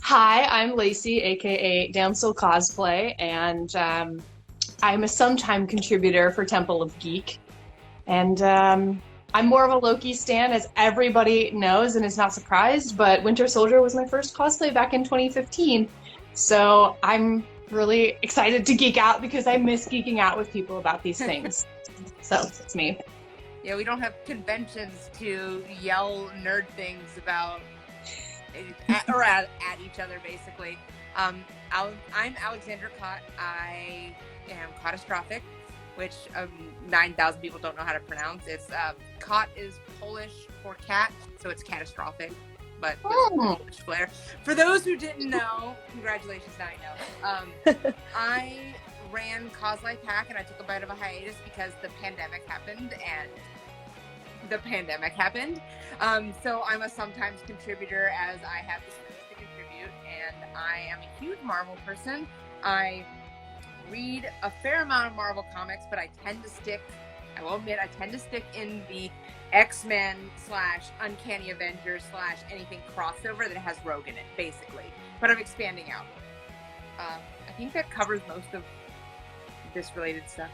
Hi, I'm Lacey, aka Damsel Cosplay, and I'm a sometime contributor for Temple of Geek. And I'm more of a Loki stan, as everybody knows and is not surprised, but Winter Soldier was my first cosplay back in 2015. So I'm really excited to geek out because I miss geeking out with people about these things. So it's me. Yeah, we don't have conventions to yell nerd things about at each other, basically. I'm Alexander Cott. I am catastrophic, which 9,000 people don't know how to pronounce. It's Cott is Polish for cat, so it's catastrophic, but with Polish flair. For those who didn't know, congratulations, now you know. I ran Coslife Hack, and I took a bit of a hiatus because the pandemic happened, so I'm a sometimes contributor as I have the space to contribute, and I am a huge Marvel person. I read a fair amount of Marvel comics, but I will admit, I tend to stick in the X-Men / Uncanny Avengers / anything crossover that has Rogue in it, basically. But I'm expanding out. I think that covers most of this related stuff.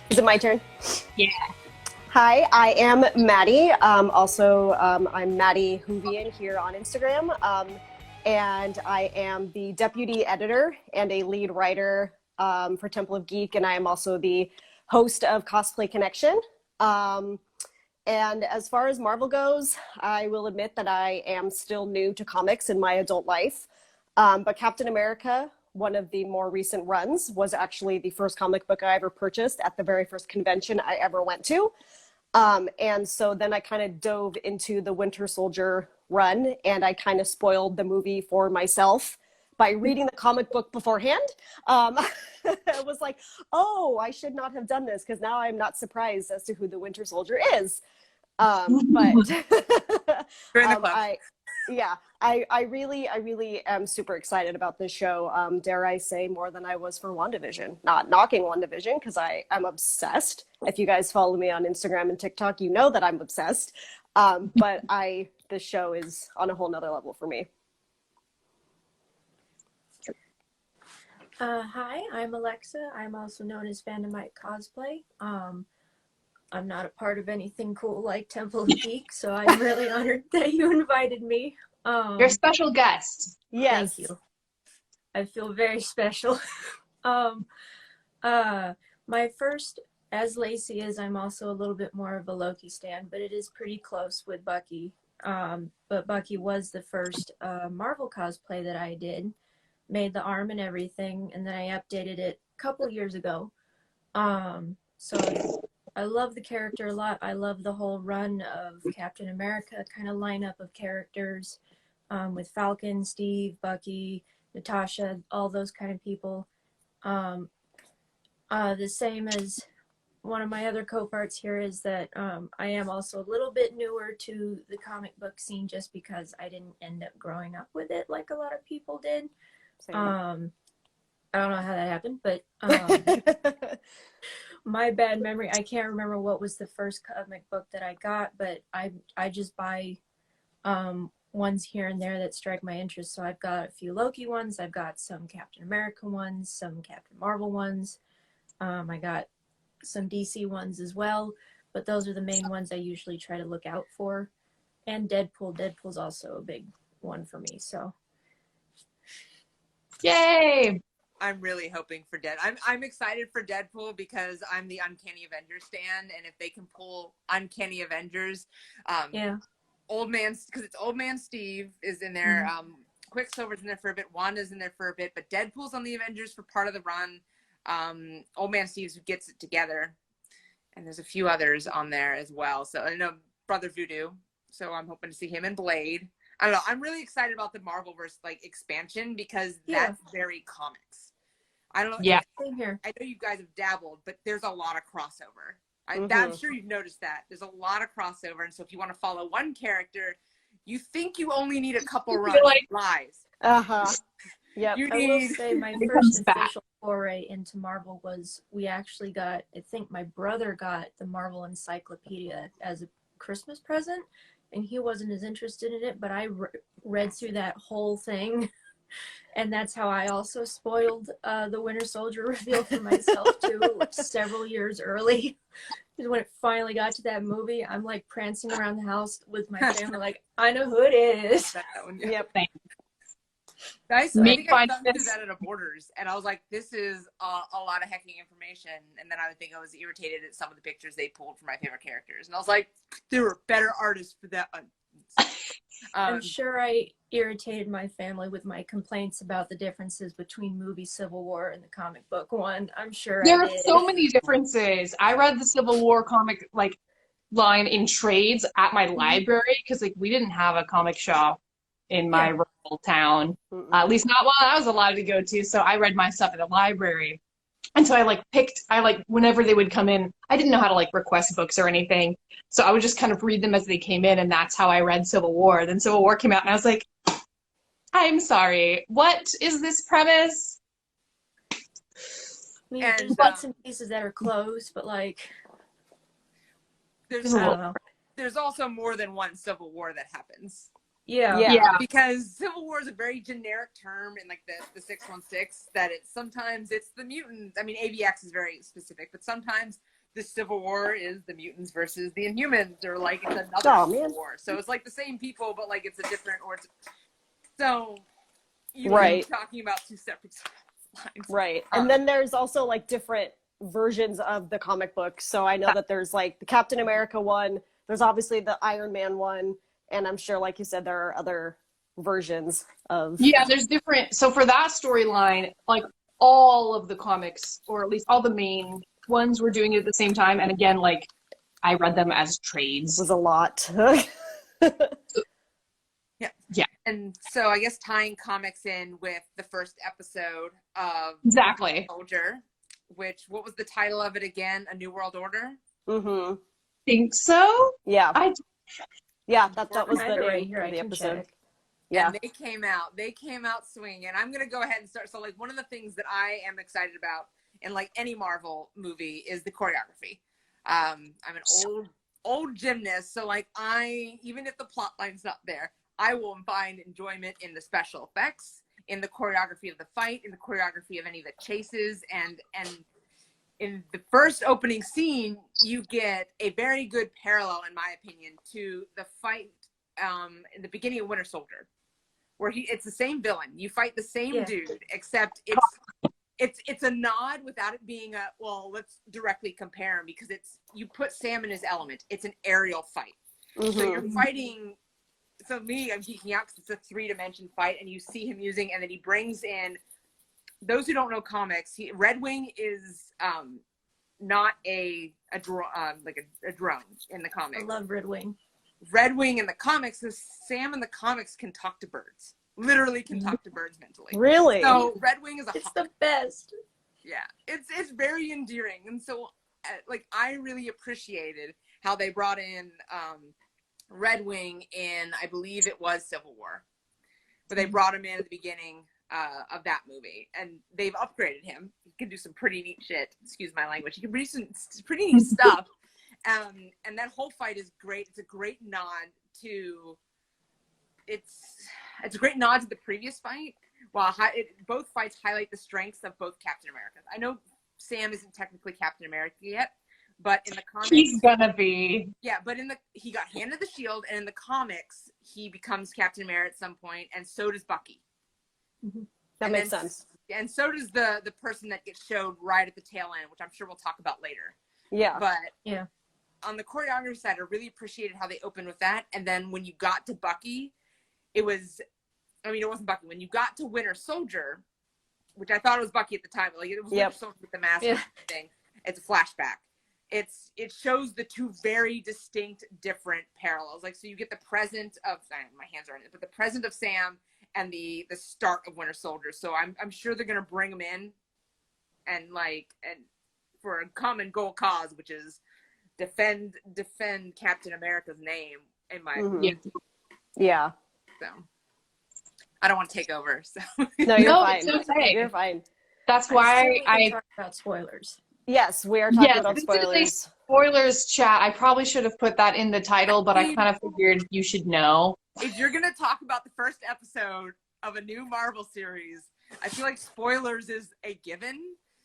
Is it my turn? Yeah. Hi, I am Maddie. I'm Maddie Hoovian here on Instagram. And I am the deputy editor and a lead writer for Temple of Geek, and I am also the host of Cosplay Connection. And as far as Marvel goes, I will admit that I am still new to comics in my adult life. But Captain America, one of the more recent runs, was actually the first comic book I ever purchased at the very first convention I ever went to. And so then I kind of dove into the Winter Soldier run, and I kind of spoiled the movie for myself by reading the comic book beforehand. I was like, oh, I should not have done this, because now I'm not surprised as to who the Winter Soldier is. But I really am super excited about this show. Dare I say, more than I was for WandaVision. Not knocking WandaVision, because I'm obsessed. If you guys follow me on Instagram and TikTok, you know that I'm obsessed. But this show is on a whole nother level for me. Hi, I'm Alexa. I'm also known as Fandomite Cosplay. I'm not a part of anything cool like Temple of Geek, so I'm really honored that you invited me. You're a special guest. Yes. Thank you. I feel very special. My first, as Lacey is, I'm also a little bit more of a Loki stan, but it is pretty close with Bucky. But Bucky was the first Marvel cosplay that I did, made the arm and everything, and then I updated it a couple years ago. So I love the character a lot. I love the whole run of Captain America kind of lineup of characters, with Falcon, Steve, Bucky, Natasha, all those kind of people. The same as one of my other co-parts here is that I am also a little bit newer to the comic book scene, just because I didn't end up growing up with it like a lot of people did. I don't know how that happened, but my bad memory, I can't remember what was the first comic book that I got, but I just buy ones here and there that strike my interest. So I've got a few Loki ones, I've got some Captain America ones, some Captain Marvel ones, I got some DC ones as well, but those are the main ones I usually try to look out for. And Deadpool's also a big one for me, so. Yay! I'm really hoping for I'm excited for Deadpool because I'm the Uncanny Avengers stan, and if they can pull Uncanny Avengers, because it's Old Man Steve is in there, Quicksilver's in there for a bit, Wanda's in there for a bit, but Deadpool's on the Avengers for part of the run. Old Man Steve's who gets it together, and there's a few others on there as well. So I know Brother Voodoo, so I'm hoping to see him in Blade. I don't know. I'm really excited about the Marvelverse expansion because that's very comics. I don't know. Yeah. Same here. I know you guys have dabbled, but there's a lot of crossover. I'm sure you've noticed that. There's a lot of crossover, and so if you want to follow one character, you think you only need a couple runs. Lies. Yep. I will say my first official foray into Marvel was we actually got, I think my brother got the Marvel Encyclopedia as a Christmas present. and he wasn't as interested in it, but I read through that whole thing. And that's how I also spoiled the Winter Soldier reveal for myself too, several years early. Because when it finally got to that movie, I'm like prancing around the house with my family, like, I know who it is. Yep. I Me think I thumbed through this- that at a Borders, and I was like, this is a lot of hecking information. And then I would think I was irritated at some of the pictures they pulled for my favorite characters. And I was like, there were better artists for that one. I'm sure I irritated my family with my complaints about the differences between movie Civil War and the comic book one. I'm sure There I are did. so many differences. I read the Civil War comic like line in trades at my library because like we didn't have a comic shop in my rural town, at least not one I was allowed to go to. So I read my stuff at the library. And so I whenever they would come in, I didn't know how to like request books or anything. So I would just kind of read them as they came in, and that's how I read Civil War. Then Civil War came out, and I was like, I'm sorry, what is this premise? I mean, And, there's bits and pieces that are close, but like, there's I don't know. there's also more than one Civil War that happens. Yeah. Because Civil War is a very generic term in like the 616 that sometimes it's the mutants. I mean, AVX is very specific, but sometimes the Civil War is the mutants versus the Inhumans, or like it's another Civil War. So it's like the same people, but like it's a different so you Right. are talking about two separate lines. Right. And then there's also like different versions of the comic book. So I know that there's like the Captain America one, there's obviously the Iron Man one, and I'm sure, like you said, there are other versions of. Yeah, there's different. So for that storyline, like all of the comics, or at least all the main ones, were doing it at the same time. And again, like I read them as trades. Was a lot. Yeah. And so I guess tying comics in with the first episode of Exactly. Soldier, which, what was the title of it again? A New World Order? Mm-hmm. Think so? Yeah. Yeah, that was I the have it right name here. of I the can episode. check. Yeah. And they came out swinging. And I'm going to go ahead and start. So like one of the things that I am excited about in like any Marvel movie is the choreography. I'm an old gymnast. So like even if the plot line's not there, I will find enjoyment in the special effects, in the choreography of the fight, in the choreography of any of the chases, and in the first opening scene, you get a very good parallel, in my opinion, to the fight in the beginning of Winter Soldier, where it's the same villain. You fight the same dude, except it's a nod without it being let's directly compare him, because you put Sam in his element. It's an aerial fight. Mm-hmm. So you're fighting. So I'm geeking out because it's a 3-dimension fight, and you see him using, and then he brings in. Those who don't know comics, Red Wing is not a drone in the comics. I love Red Wing. Red Wing in the comics is Sam in the comics can talk to birds. Literally can talk to birds mentally. Really? So Red Wing is a It's hawk. the best. Yeah, it's very endearing, and so like I really appreciated how they brought in Red Wing in, I believe it was Civil War, but they brought him in at the beginning of that movie, and they've upgraded him. He can do some pretty neat shit. Excuse my language. He can do some pretty neat stuff. And that whole fight is great. It's a great nod to. It's a great nod to the previous fight. While both fights highlight the strengths of both Captain Americas. I know Sam isn't technically Captain America yet, but in the comics, He's gonna be. Yeah, but he got handed the shield, and in the comics, he becomes Captain America at some point, and so does Bucky. Mm-hmm. That makes sense. And so does the person that gets showed right at the tail end, which I'm sure we'll talk about later. Yeah. But yeah, on the choreography side, I really appreciated how they opened with that. And then when you got to Bucky, it wasn't Bucky. When you got to Winter Soldier, which I thought it was Bucky at the time, like it was Winter Soldier with the mask and everything. It's a flashback. It shows the two very distinct, different parallels. Like, so you get the present of, my hands are in it, but the present of Sam and the start of Winter Soldier. So I'm sure they're gonna bring them in, and for a common goal cause, which is defend Captain America's name, in my opinion. Yeah. So I don't want to take over. So No, you're No, fine. it's okay. You're fine. That's why I talk about spoilers. Yes, we are talking Yes, about this is a spoilers. spoilers chat. I probably should have put that in the title, but I kind of figured you should know. If you're gonna talk about the first episode of a new Marvel series, I feel like spoilers is a given.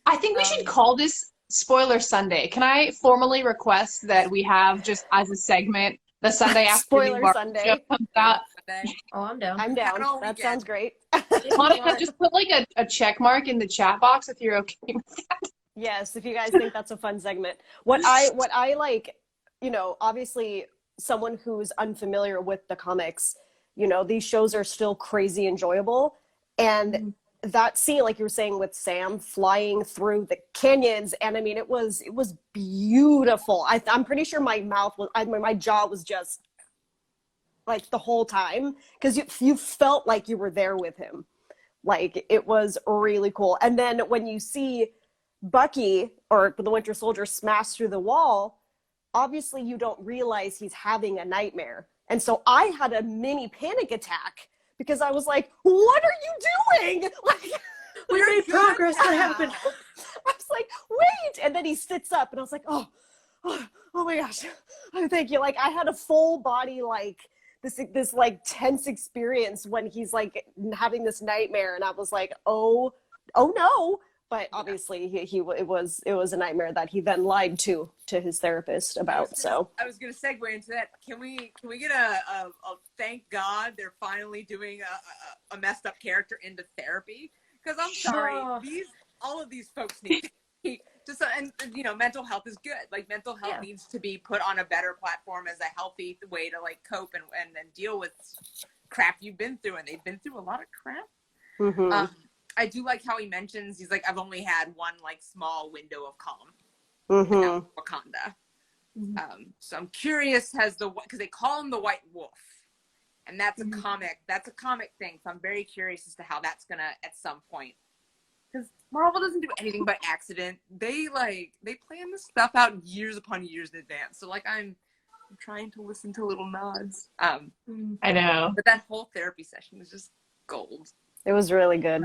I think we should call this Spoiler Sunday. Can I formally request that we have just as a segment the Sunday after the new Spoiler Marvel Sunday. show comes out? Oh, I'm down. I'm down. Panel That weekend. sounds great. Monica, just put like a check mark in the chat box if you're okay with that. Yes, if you guys think that's a fun segment. What I like, you know, obviously someone who's unfamiliar with the comics, you know, these shows are still crazy enjoyable. And that scene, like you were saying with Sam flying through the canyons, and I mean, it was beautiful. I'm pretty sure my my jaw was just like the whole time, because you felt like you were there with him. Like, it was really cool. And then when you see Bucky or the Winter Soldier smash through the wall, obviously you don't realize he's having a nightmare. And so I had a mini panic attack because I was like, what are you doing? Like, We made progress. What happened? I was like, wait. And then he sits up and I was like, oh my gosh. Oh, thank you. Like, I had a full body, like, this like tense experience when he's like having this nightmare, and I was like, oh no. But obviously it was a nightmare that he then lied to his therapist about. So I was gonna segue into that. Can we get a thank God they're finally doing a messed up character into therapy? Because I'm sorry, all of these folks need just, and you know, mental health is good. Like, mental health needs to be put on a better platform as a healthy way to like cope and deal with crap you've been through, and they've been through a lot of crap. I do like how he mentions, he's like, I've only had one like small window of calm in Wakanda. So I'm curious, because they call him the White Wolf, and that's a comic thing. So I'm very curious as to how that's gonna at some point, because Marvel doesn't do anything by accident. They plan this stuff out years upon years in advance. So like, I'm trying to listen to little nods. I know. But that whole therapy session was just gold. it was really good.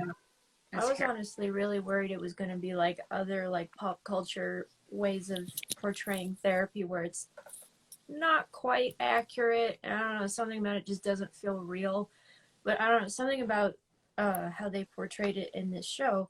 I was honestly really worried it was going to be like other like pop culture ways of portraying therapy where it's not quite accurate. I don't know, something about it just doesn't feel real. But I don't know, something about how they portrayed it in this show.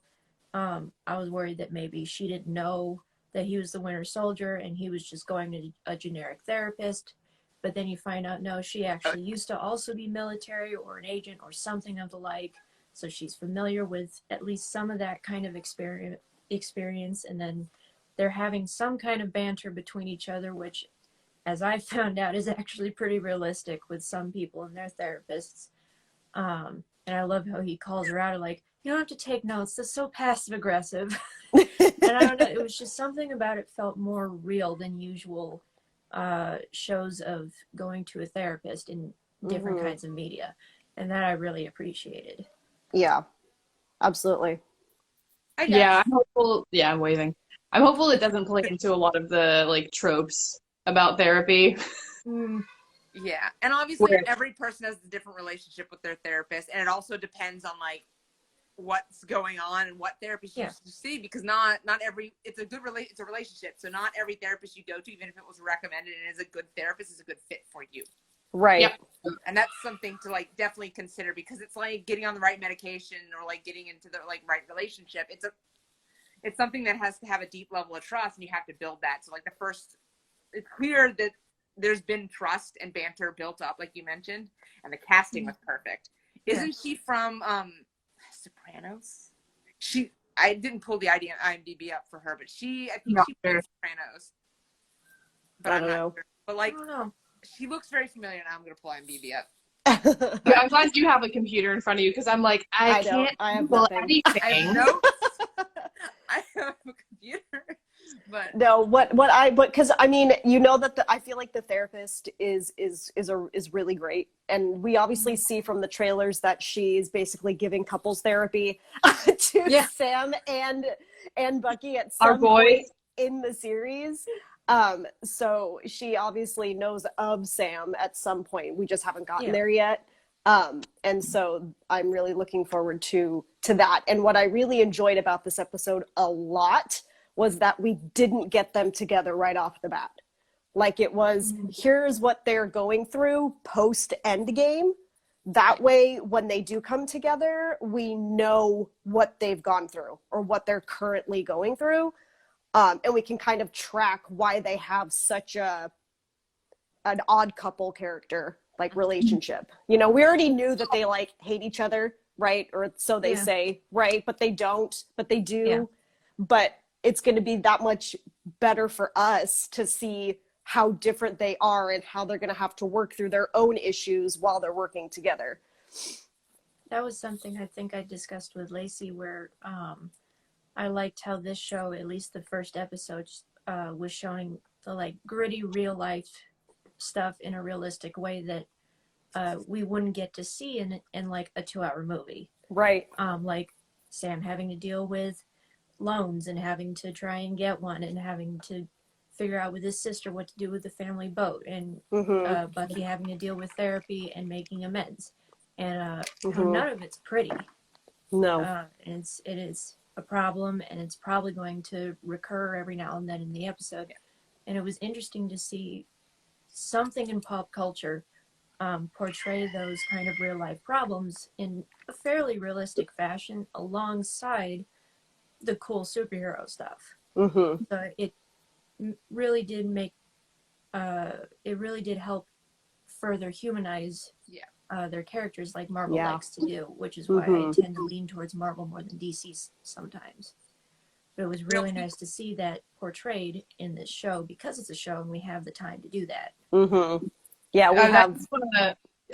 I was worried that maybe she didn't know that he was the Winter Soldier and he was just going to a generic therapist. But then you find out, no, she actually used to also be military or an agent or something of the like. So she's familiar with at least some of that kind of experience. And then they're having some kind of banter between each other, which, as I found out, is actually pretty realistic with some people and their therapists. And I love how he calls her out, like, you don't have to take notes. That's so passive aggressive. And I don't know, it was just something about it felt more real than usual shows of going to a therapist in different kinds of media. And that I really appreciated. Yeah, absolutely. Yeah, I'm hopeful. Yeah, I'm waving. I'm hopeful it doesn't play into a lot of the like tropes about therapy. Yeah, and obviously every person has a different relationship with their therapist, and it also depends on like what's going on and what therapist you see, because not every it's a relationship, so not every therapist you go to, even if it was recommended and is a good therapist, is a good fit for you. Right. Yep. And that's something to like definitely consider, because it's like getting on the right medication or like getting into the like right relationship. It's something that has to have a deep level of trust, and you have to build that. So like it's clear that there's been trust and banter built up, like you mentioned, and the casting was perfect. Isn't she from Sopranos? I didn't pull the IMDb up for her, but I think she played Sopranos. But I'm not sure. But like, I don't know. She looks very familiar. Now I'm going to pull IMDb up. Yeah, I'm glad you have a computer in front of you, because I'm like, I can't Google anything. I have notes. I have a computer. But no, because I mean, you know that I feel like the therapist is really great, and we obviously see from the trailers that she's basically giving couples therapy to Sam and Bucky at some point in the series. So she obviously knows of Sam at some point. We just haven't gotten there yet. And so I'm really looking forward to that. And what I really enjoyed about this episode a lot was that we didn't get them together right off the bat. Like it was, here's what they're going through post Endgame. That way, when they do come together, we know what they've gone through or what they're currently going through. And we can kind of track why they have such an odd couple character like relationship. You know, we already knew that they like hate each other, right? Or so they say, right? But they don't, but they do. Yeah. But it's going to be that much better for us to see how different they are and how they're going to have to work through their own issues while they're working together. That was something I think I discussed with Lacey, where I liked how this show, at least the first episode, was showing the like gritty real life stuff in a realistic way that we wouldn't get to see in like a 2-hour movie. Right. Like Sam having to deal with loans and having to try and get one and having to figure out with his sister what to do with the family boat, and Bucky having to deal with therapy and making amends. And none of it's pretty. No. And it is a problem, and it's probably going to recur every now and then in the episode. And it was interesting to see something in pop culture portray those kind of real life problems in a fairly realistic fashion alongside the cool superhero stuff. So it really did make it really did help further humanize their characters like Marvel likes to do, which is why I tend to lean towards Marvel more than DC sometimes. But it was really nice to see that portrayed in this show, because it's a show and we have the time to do that. Yeah, we have.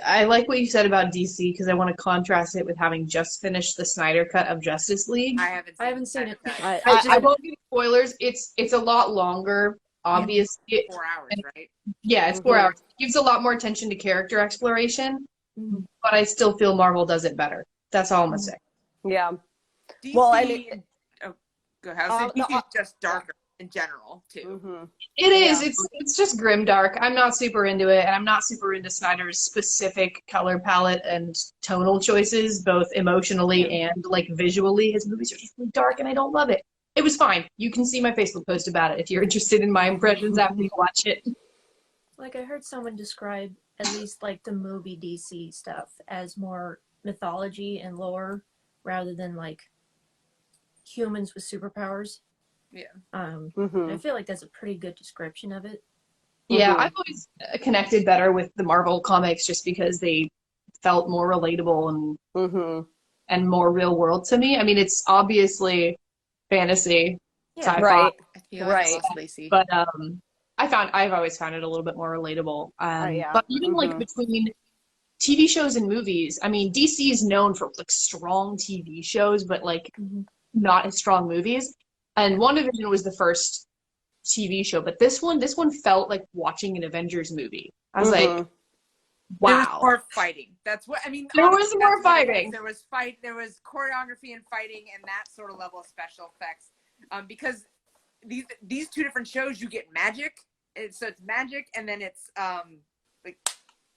I like what you said about DC, because I want to contrast it with having just finished the Snyder cut of Justice League. I haven't seen it. I won't give spoilers. It's a lot longer, obviously. 4 hours, right? Yeah, it's 4 hours. It gives a lot more attention to character exploration, but I still feel Marvel does it better. That's all I'm gonna say. Yeah. DC, well, I mean, go ahead. DC is just darker in general too. It is. It's just grim dark. I'm not super into it, and I'm not super into Snyder's specific color palette and tonal choices, both emotionally and like visually. His movies are just really dark, and I don't love it. It was fine. You can see my Facebook post about it if you're interested in my impressions after you watch it. Like, I heard someone describe at least like the movie DC stuff as more mythology and lore rather than like humans with superpowers. Yeah. I feel like that's a pretty good description of it. Yeah, I've always connected better with the Marvel comics just because they felt more relatable and more real world to me. I mean, it's obviously fantasy, sci-fi, right, I feel like I lost Lacey. but I've always found it a little bit more relatable. But even like between TV shows and movies, I mean, DC is known for like strong TV shows, but like not as strong movies. And WandaVision was the first TV show, but this one felt like watching an Avengers movie. I was like, wow. There was more fighting. That's what I mean. There was more fighting. There was choreography and fighting and that sort of level of special effects. Because these two different shows, you get magic. So it's magic, and then it's like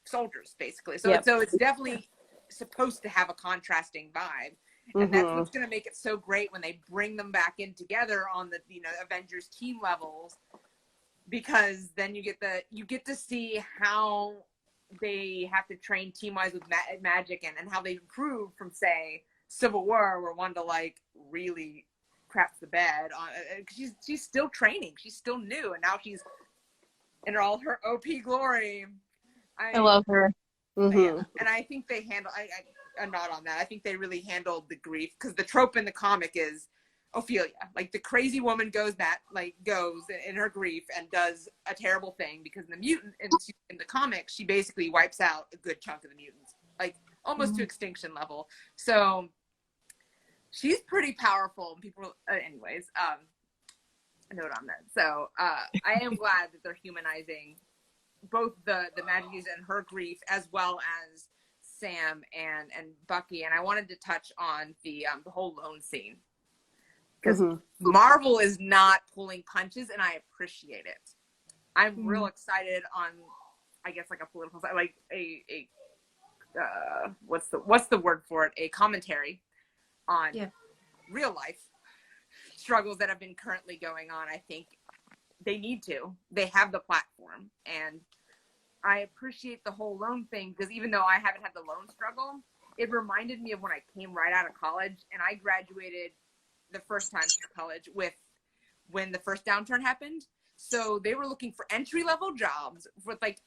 soldiers basically. So it's definitely supposed to have a contrasting vibe. And that's what's going to make it so great when they bring them back in together on the Avengers team levels, because then you get to see how they have to train team wise with magic and how they improve from, say, Civil War, where Wanda like really craps the bed on. She's still training, she's still new, and now she's in all her OP glory. I love her. And I think they handle. I'm not on that. I think they really handled the grief, because the trope in the comic is Ophelia, like the crazy woman goes in her grief and does a terrible thing, because in the comic she basically wipes out a good chunk of the mutants, like almost to extinction level. So she's pretty powerful. People, anyways, a note on that. So I am glad that they're humanizing both the magic user and her grief, as well as Sam and Bucky. And I wanted to touch on the whole loan scene, because Marvel is not pulling punches, and I appreciate it. I'm real excited on, I guess, like a political side, like a what's the word for it? A commentary on real life struggles that have been currently going on. I think they need to. They have the platform. And I appreciate the whole loan thing, because even though I haven't had the loan struggle, it reminded me of when I came right out of college, and I graduated the first time to college when the first downturn happened. So they were looking for entry-level jobs with like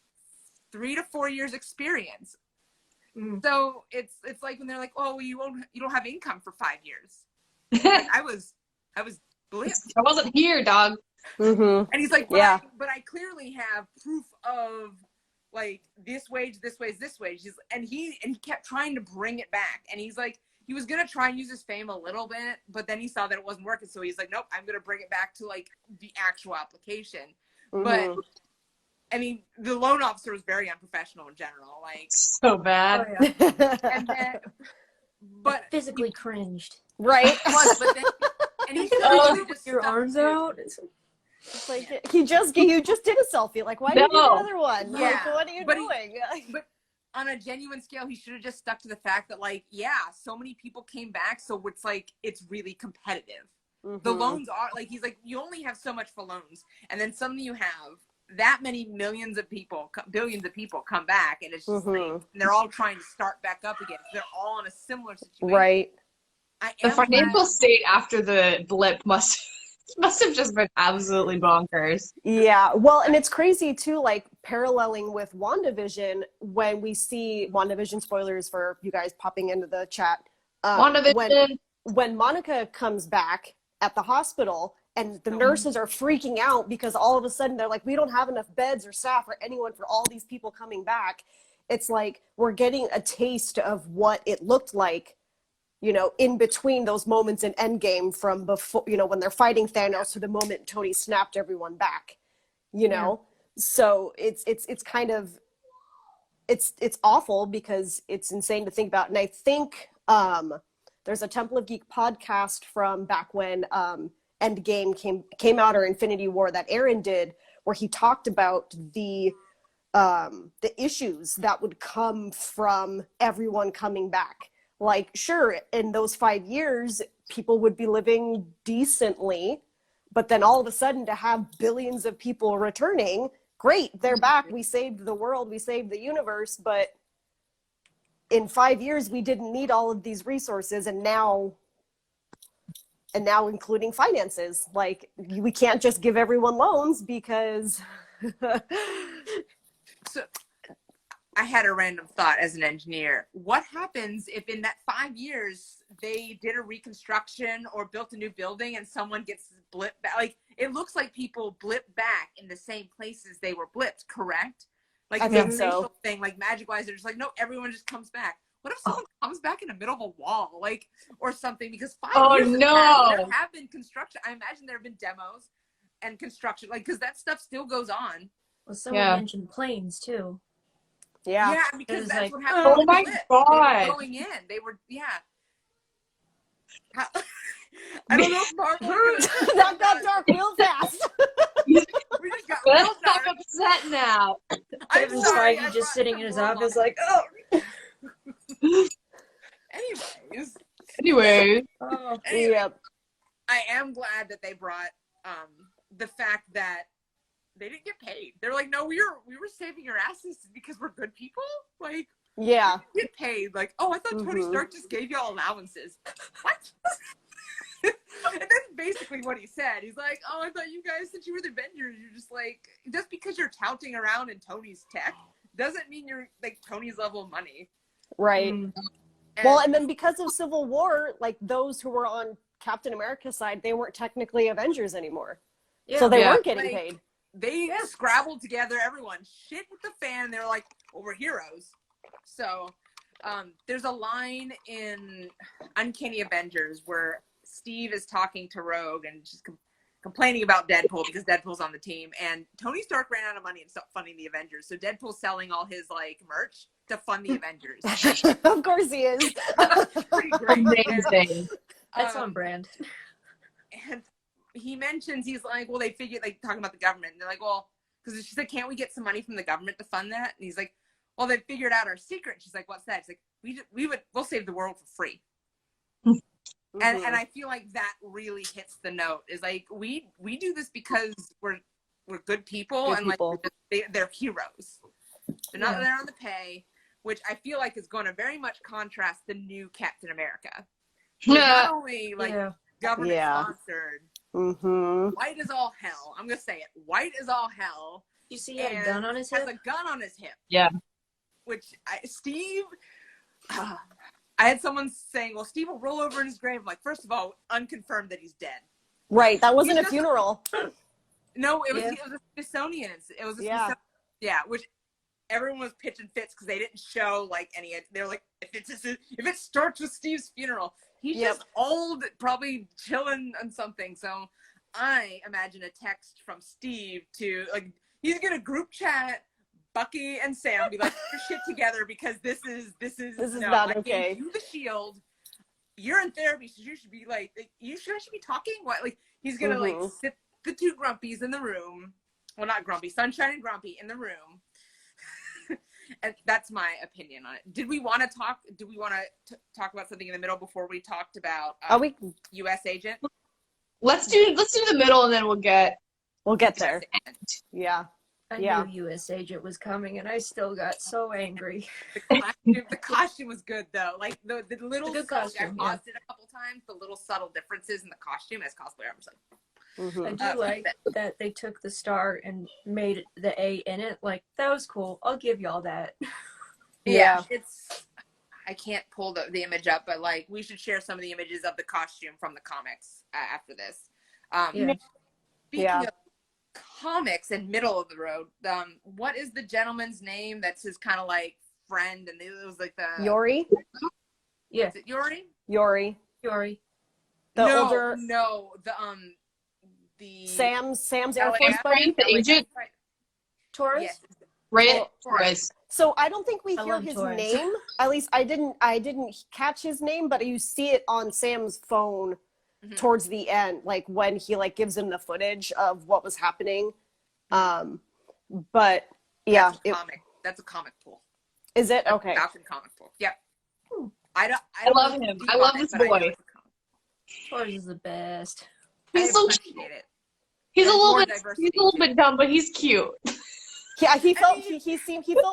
3 to 4 years experience. So it's like when they're like, oh, you don't have income for 5 years. Like, I was blipped. I wasn't here, dog. And he's like, but I clearly have proof of like this wage. And he kept trying to bring it back. And he's like, he was gonna try and use his fame a little bit, but then he saw that it wasn't working. So he's like, nope, I'm gonna bring it back to like the actual application. But I mean, the loan officer was very unprofessional in general. Like, so bad. Oh, yeah. and then, but Physically cringed. Right. but then, and he With your arms out. It's like you just did a selfie. Like, why did you do another one? Yeah. Like, what are you doing? But on a genuine scale, he should have just stuck to the fact that, like, so many people came back, so it's like it's really competitive. The loans are like, he's like, you only have so much for loans, and then suddenly you have that many billions of people come back, and it's just like, and they're all trying to start back up again. They're all in a similar situation. Right. The financial state after the blip must have just been absolutely bonkers. Yeah. Well, and it's crazy too, like paralleling with WandaVision, when we see WandaVision, spoilers for you guys popping into the chat. WandaVision. When Monica comes back at the hospital and the nurses are freaking out because all of a sudden they're like, we don't have enough beds or staff or anyone for all these people coming back. It's like we're getting a taste of what it looked like, you know, in between those moments in Endgame, from before, you know, when they're fighting Thanos to the moment Tony snapped everyone back, you know? So it's kind of, it's awful because it's insane to think about. And I think there's a Temple of Geek podcast from back when Endgame came out, or Infinity War, that Aaron did, where he talked about the issues that would come from everyone coming back. Like, sure, in those 5 years, people would be living decently, but then all of a sudden to have billions of people returning, great, they're back, we saved the world, we saved the universe, but in 5 years, we didn't need all of these resources, and now including finances. Like, we can't just give everyone loans because... So, I had a random thought as an engineer. What happens if in that 5 years they did a reconstruction or built a new building and someone gets blipped back? Like, it looks like people blip back in the same places they were blipped, correct? Like, I it's think a so. facial thing, like magic-wise, they're just like, no, everyone just comes back. What if someone comes back in the middle of a wall, like, or something? Because 5 years have passed, there have been construction. I imagine there have been demos and construction, like, because that stuff still goes on. Well, someone mentioned planes too. Yeah, because that's like, what happened. oh my God. They were going in. They were, I don't know if Marvel. that got dark real fast. We just got real Let's talk dark. upset now. I'm Kevin sorry, Feige I just brought sitting some in his more office wine. like, oh. Anyway, Yep. I am glad that they brought the fact that they didn't get paid. They're like, no, we were saving your asses because we're good people. Like, Yeah. we didn't get paid. Like, oh, I thought Tony Stark just gave y'all allowances. What? And that's basically what he said. He's like, oh, I thought you guys, since you were the Avengers, you're just like, just because you're touting around in Tony's tech doesn't mean you're like Tony's level of money. Right. Well, and then because of Civil War, like, those who were on Captain America's side, they weren't technically Avengers anymore. Yeah. So they weren't getting like, paid. They scrabbled together, everyone. Shit hit the fan. They're like, well, we're heroes. So there's a line in Uncanny Avengers where Steve is talking to Rogue and just complaining about Deadpool because Deadpool's on the team. And Tony Stark ran out of money and stopped funding the Avengers. So Deadpool's selling all his, like, merch to fund the Avengers. Of course he is. Pretty great. amazing. That's on brand. And he mentions, he's like, well, they figured, like, talking about the government. And they're like, well, because she said, can't we get some money from the government to fund that? And he's like, well, they figured out our secret. She's like, what's that? She's like, we'll save the world for free. And I feel like that really hits the note. Is like we do this because we're good people, Good and people. like they're heroes. They're not there on the pay, which I feel like is going to very much contrast the new Captain America. Who's not only like government sponsored, white as all hell. I'm gonna say it, white as all hell. You see, he had a gun on his hip. Has a gun on his hip. Yeah. Which Steve. I had someone saying, well, Steve will roll over in his grave. I'm like, first of all, unconfirmed that he's dead. Right. That wasn't a funeral. No, it was a Smithsonian. It was a Smithsonian. Yeah, which everyone was pitching fits because they didn't show like any. They're like, if it starts with Steve's funeral, he's just old, probably chilling on something. So I imagine a text from Steve to like he's gonna group chat Bucky and Sam, be like, get your shit together because this is not okay. I gave you the shield. You're in therapy, so you should be like, you should be talking. What? Like he's gonna like sit the two grumpies in the room. Well, not grumpy, Sunshine and Grumpy in the room. And that's my opinion on it. Did we want to talk? Do we want to talk about something in the middle before we talked about U.S. Agent? Let's do the middle, and then we'll get there. Yeah. I knew U.S. Agent was coming, and I still got so angry. The costume was good, though. Like, the little costume, I paused it a couple times, the little subtle differences in the costume as cosplayer. I was like, I do like that they took the star and made the A in it. Like, that was cool. I'll give y'all that. Yeah. I can't pull the image up, but, like, we should share some of the images of the costume from the comics after this. Speaking of comics and middle of the road, what is the gentleman's name that's his kind of like friend, and it was like the Yori? Yeah. Is it Yori? Yori. The Sam's Air Force buddy? The agent? Torres? Yes. Right? Torres. So I don't think we hear his Torres. name. At least I didn't catch his name, but you see it on Sam's phone towards the end, like when he like gives him the footage of what was happening. But yeah, that's a comic pool. Is it? Okay. Falcon comic pool. Yep. I love him. I love this boy. Torres is the best. He's so cute. He's a little bit dumb, but he's cute. Yeah, he felt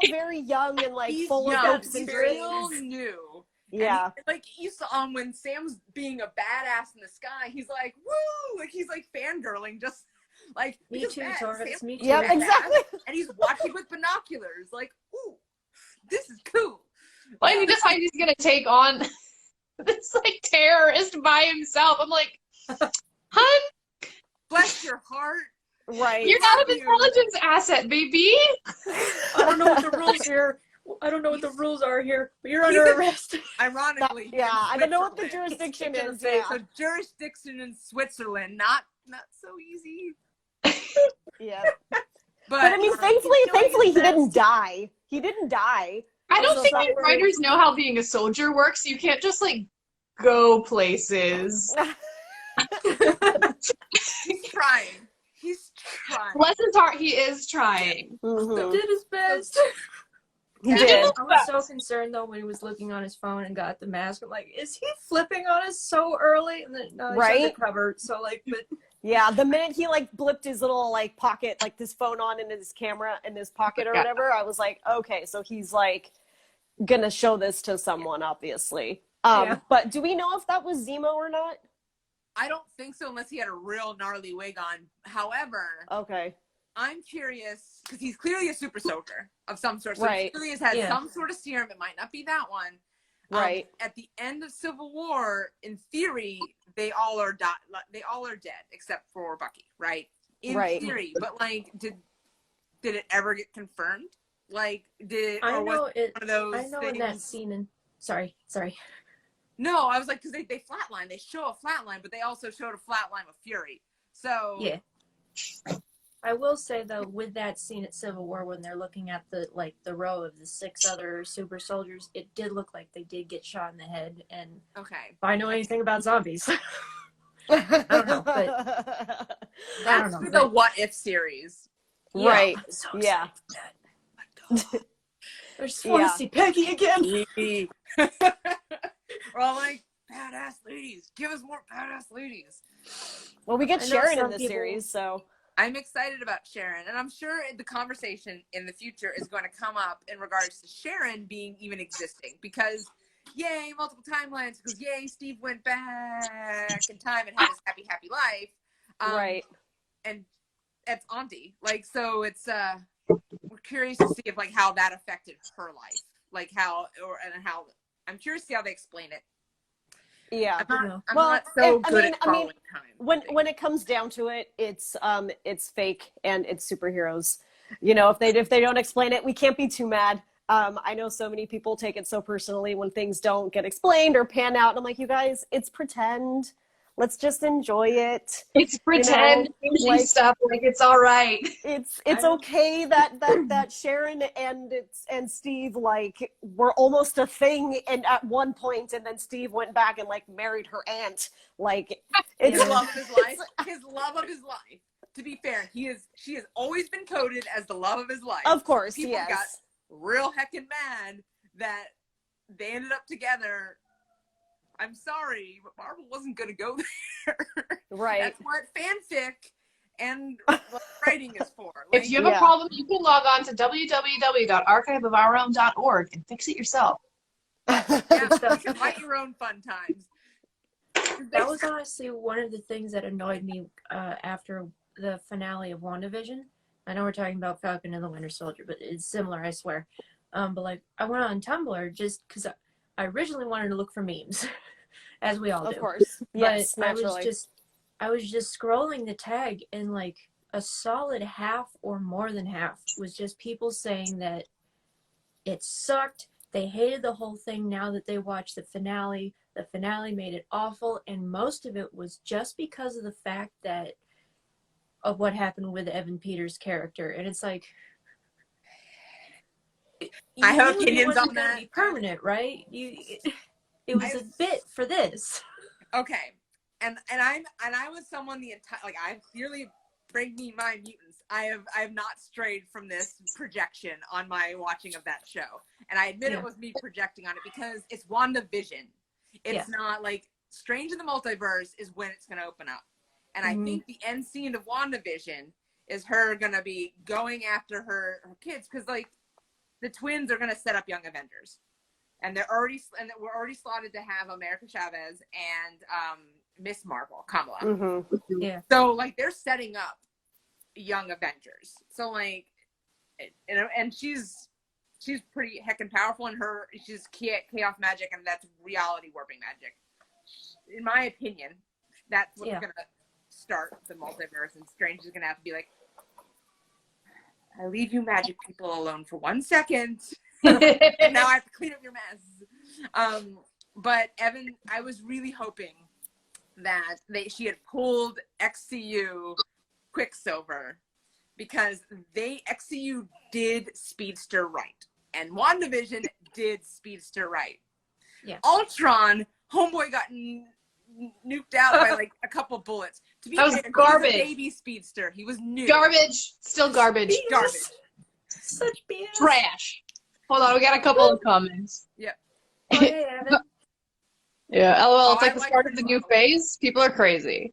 very young and like full of hopes and dreams. He's new. Yeah. Like you saw him when Sam's being a badass in the sky, he's like, woo! Like he's like fangirling, just like me too, Torres. Me too. Yeah, exactly. And he's watching with binoculars, like, ooh, this is cool. Like he decides he's gonna take on this like terrorist by himself. I'm like, hun, bless your heart. Right. You're not an intelligence asset, baby. I don't know what the rules here. I don't know what the rules are here, but you're under arrest. Ironically, I don't know what the jurisdiction is. Yeah. So jurisdiction in Switzerland, not so easy. Yeah. But I mean, thankfully he didn't die. He didn't die. I don't think these writers know how being a soldier works. You can't just like go places. He's trying. Bless his heart, he is trying. He did his best. He did. I was so concerned though when he was looking on his phone and got the mask. I'm like, is he flipping on us so early? And then no, he's undercover. So like, but yeah, the minute he like blipped his little like pocket, like this phone on in his camera in his pocket or whatever, I was like, okay, so he's like gonna show this to someone, obviously. But do we know if that was Zemo or not? I don't think so, unless he had a real gnarly wig on. However, I'm curious because he's clearly a super soldier of some sort. So he clearly has had some sort of serum. It might not be that one. Right. At the end of Civil War, in theory, they all are dead except for Bucky, right? In theory, but like, did it ever get confirmed? Like, I know it. One of those I know things? In that scene. And sorry. No, I was like, because they flatline. They show a flatline, but they also showed a flatline with Fury. So yeah. I will say though, with that scene at Civil War when they're looking at the row of the 6 other super soldiers, it did look like they did get shot in the head. And if I know anything about zombies, I don't know. But that's the What If series, right? So yeah. I just want to see Peggy again. We're all like, badass ladies. Give us more badass ladies. Well, we get I know Sharon in some this people- series, so I'm excited about Sharon, and I'm sure the conversation in the future is going to come up in regards to Sharon being even existing, because yay, multiple timelines, because yay, Steve went back in time and had his happy, happy life. right. And it's Auntie. Like, so it's, we're curious to see if, like, how that affected her life. Like, how, I'm curious to see how they explain it. Yeah. I'm Well, not so I good mean- at following time. When it comes down to it, it's fake and it's superheroes. You know, if they don't explain it, we can't be too mad. I know so many people take it so personally when things don't get explained or pan out. And I'm like, you guys, it's pretend. Let's just enjoy it. It's pretend like- stuff, like it's all right. It's okay that Sharon and Steve like were almost a thing and at one point, and then Steve went back and like married her aunt. Like it's His love of his life. His love of his life. To be fair, she has always been coded as the love of his life. Of course, People yes. got real heckin' mad that they ended up together. I'm sorry, but Marvel wasn't gonna go there. Right. That's what fanfic and writing is for. Like, If you have a problem, you can log on to www.archiveofourown.org and fix it yourself. yeah, you can write your own fun times. That was honestly one of the things that annoyed me after the finale of WandaVision. I know we're talking about Falcon and the Winter Soldier, but it's similar, I swear. But like, I went on Tumblr just because I originally wanted to look for memes, as we all do. Of course. But Yes, naturally. I was just scrolling the tag, and like a solid half or more than half was just people saying that it sucked. They hated the whole thing now that they watched the finale. The finale made it awful, and most of it was just because of the fact that of what happened with Evan Peters' character. And it's like, I have knew it opinions wasn't on gonna that. be permanent, right? It was a bit for this. Okay, and I was someone the entire, like, I clearly bring me my mutants. I have not strayed from this projection on my watching of that show, and I admit it was me projecting on it because it's WandaVision. It's not like Strange in the Multiverse is when it's going to open up, and I think the end scene of WandaVision is her going to be going after her kids, because like the twins are going to set up Young Avengers. And we're already slotted to have America Chavez and Miss Marvel, Kamala. Mm-hmm. Yeah. So like they're setting up Young Avengers. So like, and she's pretty heckin' powerful, and she's chaos magic, and that's reality warping magic. In my opinion, that's what's gonna start the multiverse, and Strange is gonna have to be like, I leave you magic people alone for 1 second. And now I have to clean up your mess. But Evan, I was really hoping that she had pulled XCU Quicksilver, because XCU did Speedster right, and WandaVision did Speedster right. Yeah. Ultron, homeboy got nuked out by like a couple bullets. To be That was fair, garbage. He was a baby Speedster. He was new. Garbage. Still garbage. Garbage. Such BS. Trash. Hold on, we got a couple of comments. Yeah. Oh, hey, Evan. Yeah, LOL, it's I like the like start her of the new model. phase. People are crazy.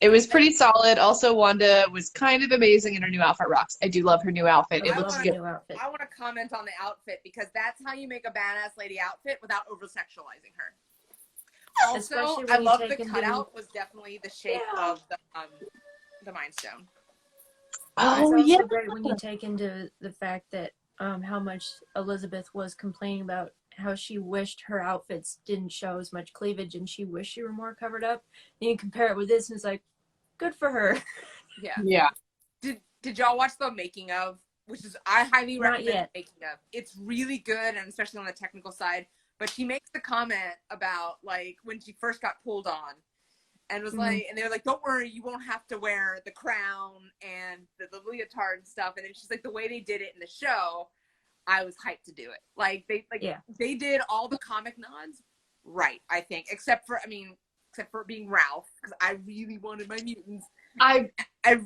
It was pretty solid. Also, Wanda was kind of amazing in her new outfit. Rocks. I do love her new outfit. It I looks love good. New outfit. I want to comment on the outfit, because that's how you make a badass lady outfit without over-sexualizing her. Also, Especially when I you love take the into- cutout was definitely the shape Yeah. of the Mind Stone. Oh, It's also yeah. great when you take into the fact that how much Elizabeth was complaining about how she wished her outfits didn't show as much cleavage, and she wished she were more covered up. And you compare it with this, and it's like, good for her. Yeah. Yeah. Did y'all watch the making of? Which is, I highly Not recommend yet. the making of. It's really good, and especially on the technical side. But she makes the comment about like when she first got pulled on, and was like, and they were like, "Don't worry, you won't have to wear the crown and the leotard and stuff." And then she's like, "The way they did it in the show, I was hyped to do it. Like they did all the comic nods right, I think, except for being Ralph, because I really wanted my mutants. I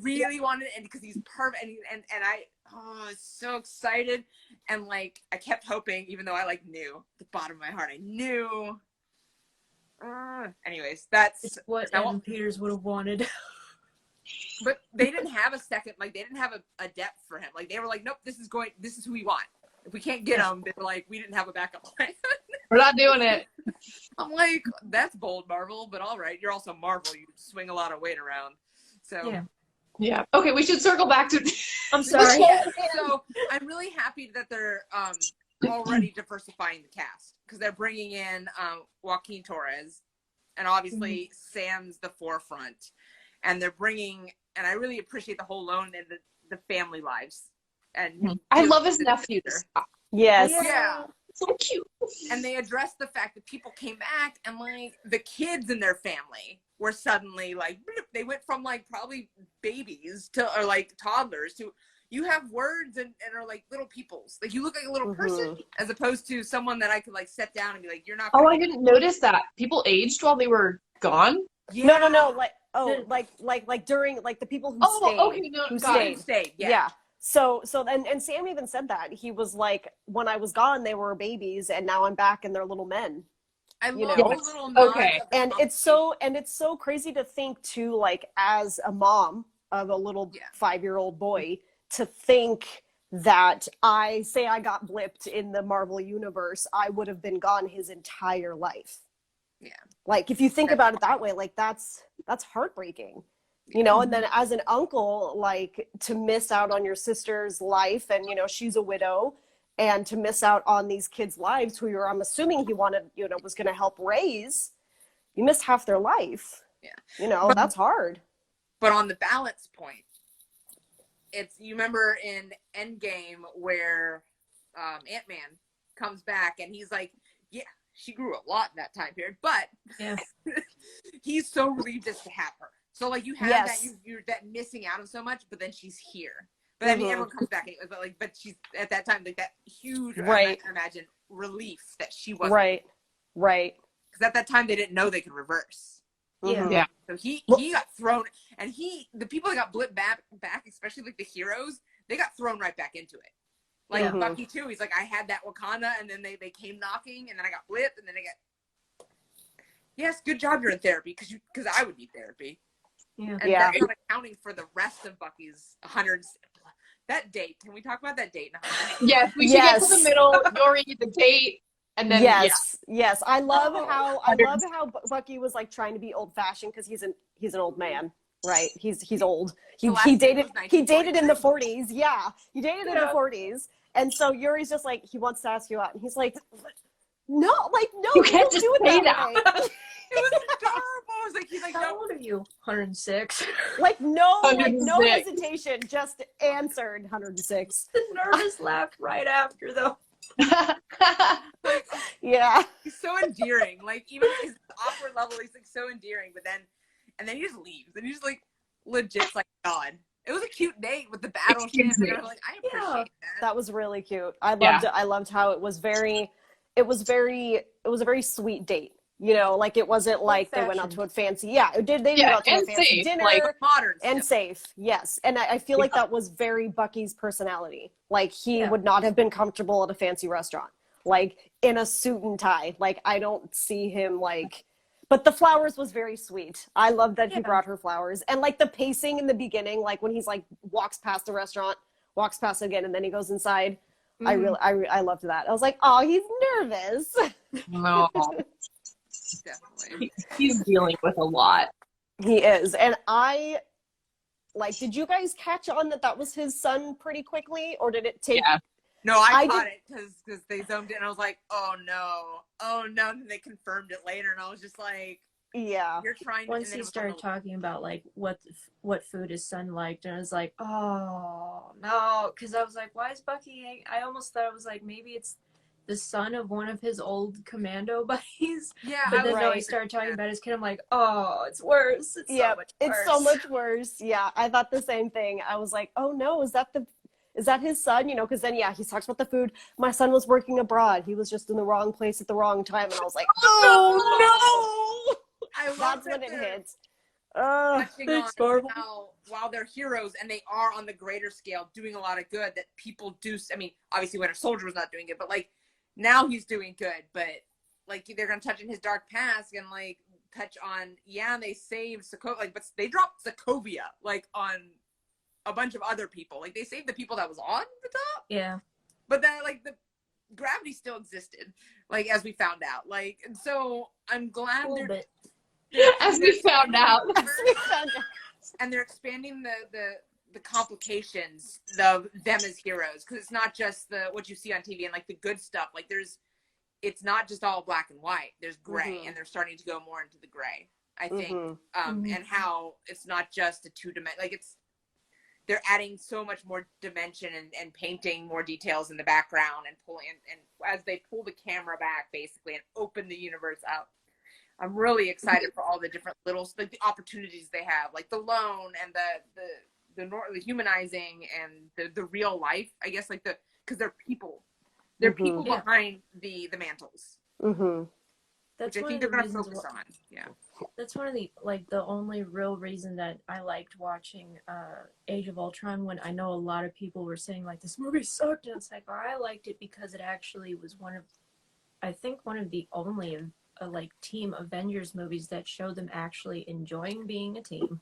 really wanted it, and because he's perfect, and I was so excited, and like I kept hoping, even though I like knew at the bottom of my heart, I knew anyways, It's what Evan Peters would have wanted. But they didn't have a second, like they didn't have a depth for him. Like they were like, nope, this is who we want. If we can't get him, they were like, we didn't have a backup plan. We're not doing it. I'm like, that's bold, Marvel, but all right. You're also Marvel. You swing a lot of weight around. So yeah. Okay, we should circle back to. I'm sorry. So I'm really happy that they're already diversifying the cast because they're bringing in Joaquin Torres, and obviously Sam's the forefront, and they're bringing, and I really appreciate the whole loan and the family lives. And I love his nephews. Yes. Yeah. So cute. And they addressed the fact that people came back and like the kids in their family were suddenly like, they went from like probably babies to, or like toddlers to, you have words and are like little peoples. Like you look like a little person as opposed to someone that I could like set down and be like, you're not. Oh, I didn't notice that. People aged while they were gone? Yeah. No. Like during, like the people who stayed. Okay, no, who Stayed. Yeah. So and Sam even said that. He was like, when I was gone, they were babies, and now I'm back and they're little men. I love know? the little nods. Okay. And it's so crazy to think too, like as a mom of a little 5-year-old boy, to think that I got blipped in the Marvel universe, I would have been gone his entire life. Yeah. Like if you think about it that way, like that's heartbreaking. You know, and then as an uncle, like to miss out on your sister's life, and, you know, she's a widow, and to miss out on these kids' lives who I'm assuming he wanted, you know, was going to help raise, you missed half their life. Yeah. You know, that's hard. But on the balance point, you remember in Endgame where Ant-Man comes back and he's like, yeah, she grew a lot in that time period, but he's so relieved just to have her. So like you have that you're that missing out of so much, but then she's here. But I mean, everyone comes back anyway. But she's at that time like that huge, I imagine, relief that she wasn't. Right. Because at that time they didn't know they could reverse. Yeah. So he got thrown, and the people that got blipped back, especially like the heroes, they got thrown right back into it. Like Bucky too. He's like, I had that Wakanda, and then they came knocking, and then I got blipped, and then they got. Yes, good job. You're in therapy because I would need therapy. Yeah. And that's not accounting for the rest of Bucky's 100. That date. Can we talk about that date? Yes, we should get to the middle. Yori, the date, and then yes. I love how Bucky was like trying to be old fashioned because he's an old man, right? He's old. He dated in the 40s. Yeah, he dated in the 40s, and so Yuri's just like, he wants to ask you out, and he's like, no, you can't just do it say that way. It was adorable. I was like, he's like, how old are you? 106. Like no 106. no hesitation, just answered 106. The nervous laugh right after though. Yeah. He's so endearing. Like even his awkward level, he's like so endearing. But then he just leaves, and he's just like legit like God. It was a cute date with the battleship, and I'm like, I appreciate that. That was really cute. I loved it. I loved how it was a very sweet date. You know, like it wasn't like they went out to a fancy. Yeah, it did. They went out to a fancy dinner, like modern and safe. Yes, and I feel like that was very Bucky's personality. Like he would not have been comfortable at a fancy restaurant, like in a suit and tie. Like I don't see him like. But the flowers was very sweet. I love that he brought her flowers, and like the pacing in the beginning, like when he's like walks past the restaurant, walks past again, and then he goes inside. I loved that. I was like, oh, he's nervous. No. Definitely. He's dealing with a lot. He is. And did you guys catch on that was his son pretty quickly, or did it take? Yeah. No, I caught it because they zoomed in, and I was like, oh no. And then they confirmed it later, and I was just like, yeah. You're trying to. Once he started talking about like what food his son liked, and I was like, oh no, because I was like, why is Bucky? I almost thought it was like maybe it's the son of one of his old commando buddies. Yeah, but then no, he started talking about his kid. I'm like, oh, it's worse. It's so much worse. It's so much worse. Yeah, I thought the same thing. I was like, oh no, is that his son? You know, because then he talks about the food. My son was working abroad. He was just in the wrong place at the wrong time, and I was like, oh no! That's when it hits. Thanks, Marvel. While they're heroes and they are on the greater scale doing a lot of good, that people do. I mean, obviously, Winter Soldier was not doing it, but like now he's doing good. But like they're gonna touch in his dark past and like touch on they saved Sokovia, like, but they dropped Sokovia like on a bunch of other people. Like they saved the people that was on the top. Yeah. But then like the gravity still existed, like as we found out. Like, and so I'm glad they're as we found out. And they're expanding the complications of them as heroes, because it's not just what you see on TV and like the good stuff. Like it's not just all black and white. There's gray, and they're starting to go more into the gray, I think. And how it's not just a two-dimensional, like they're adding so much more dimension and painting more details in the background and pulling, and as they pull the camera back basically and open the universe up. I'm really excited for all the different like the opportunities they have, like the loan and the humanizing and the real life, I guess, like because they're people. They're people behind the mantles. That's which I think they're going to focus on. Yeah. That's one of the only real reason that I liked watching Age of Ultron, when I know a lot of people were saying like this movie sucked, and it's like, I liked it because it actually was one of the only like team Avengers movies that showed them actually enjoying being a team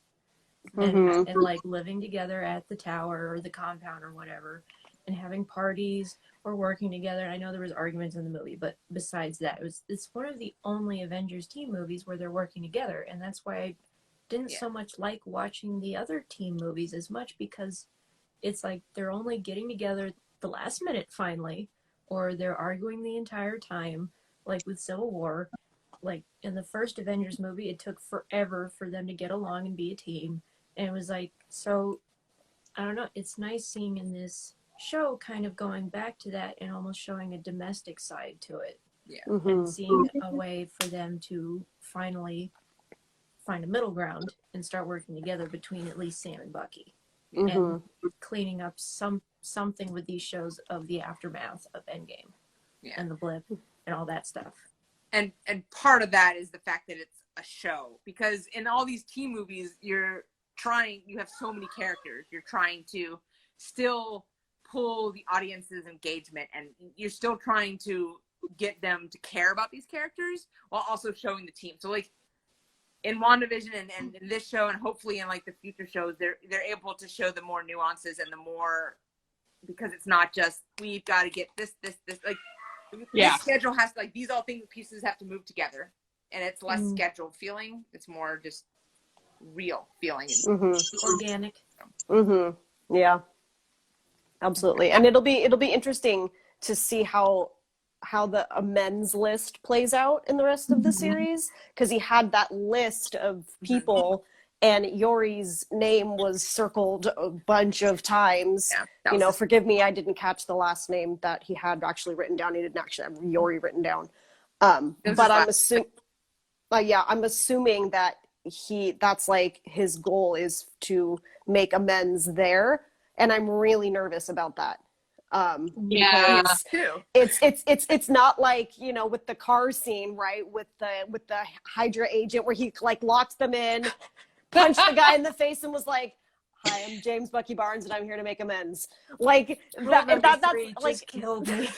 and like living together at the tower or the compound or whatever, and having parties or working together. And I know there was arguments in the movie, but besides that, it's one of the only Avengers team movies where they're working together. And that's why I didn't so much like watching the other team movies as much, because it's like they're only getting together the last minute finally, or they're arguing the entire time, like with Civil War. Like in the first Avengers movie, it took forever for them to get along and be a team. And it was like, so I don't know, it's nice seeing in this show kind of going back to that and almost showing a domestic side to it. Yeah. And seeing a way for them to finally find a middle ground and start working together between at least Sam and Bucky. And cleaning up something with these shows of the aftermath of Endgame and the blip and all that stuff. And part of that is the fact that it's a show, because in all these team movies, you have so many characters. You're trying to still pull the audience's engagement, and you're still trying to get them to care about these characters while also showing the team. So like in WandaVision and in this show, and hopefully in like the future shows, they're able to show the more nuances and the more, because it's not just we've got to get this like this schedule has to, like, these all things, pieces have to move together, and it's less scheduled feeling. It's more just real feeling. Organic. Yeah, absolutely. And it'll be interesting to see how the amends list plays out in the rest of the series, because he had that list of people and Yori's name was circled a bunch of times. Forgive me, I didn't catch the last name that he had actually written down. He didn't actually have Yori written down. But I'm assuming that that's like his goal is to make amends there. And I'm really nervous about that. It's not like, with the car scene, right? With the Hydra agent where he like locked them in, punched the guy in the face and was like, "Hi, I'm James Bucky Barnes and I'm here to make amends." Like that's like killed me.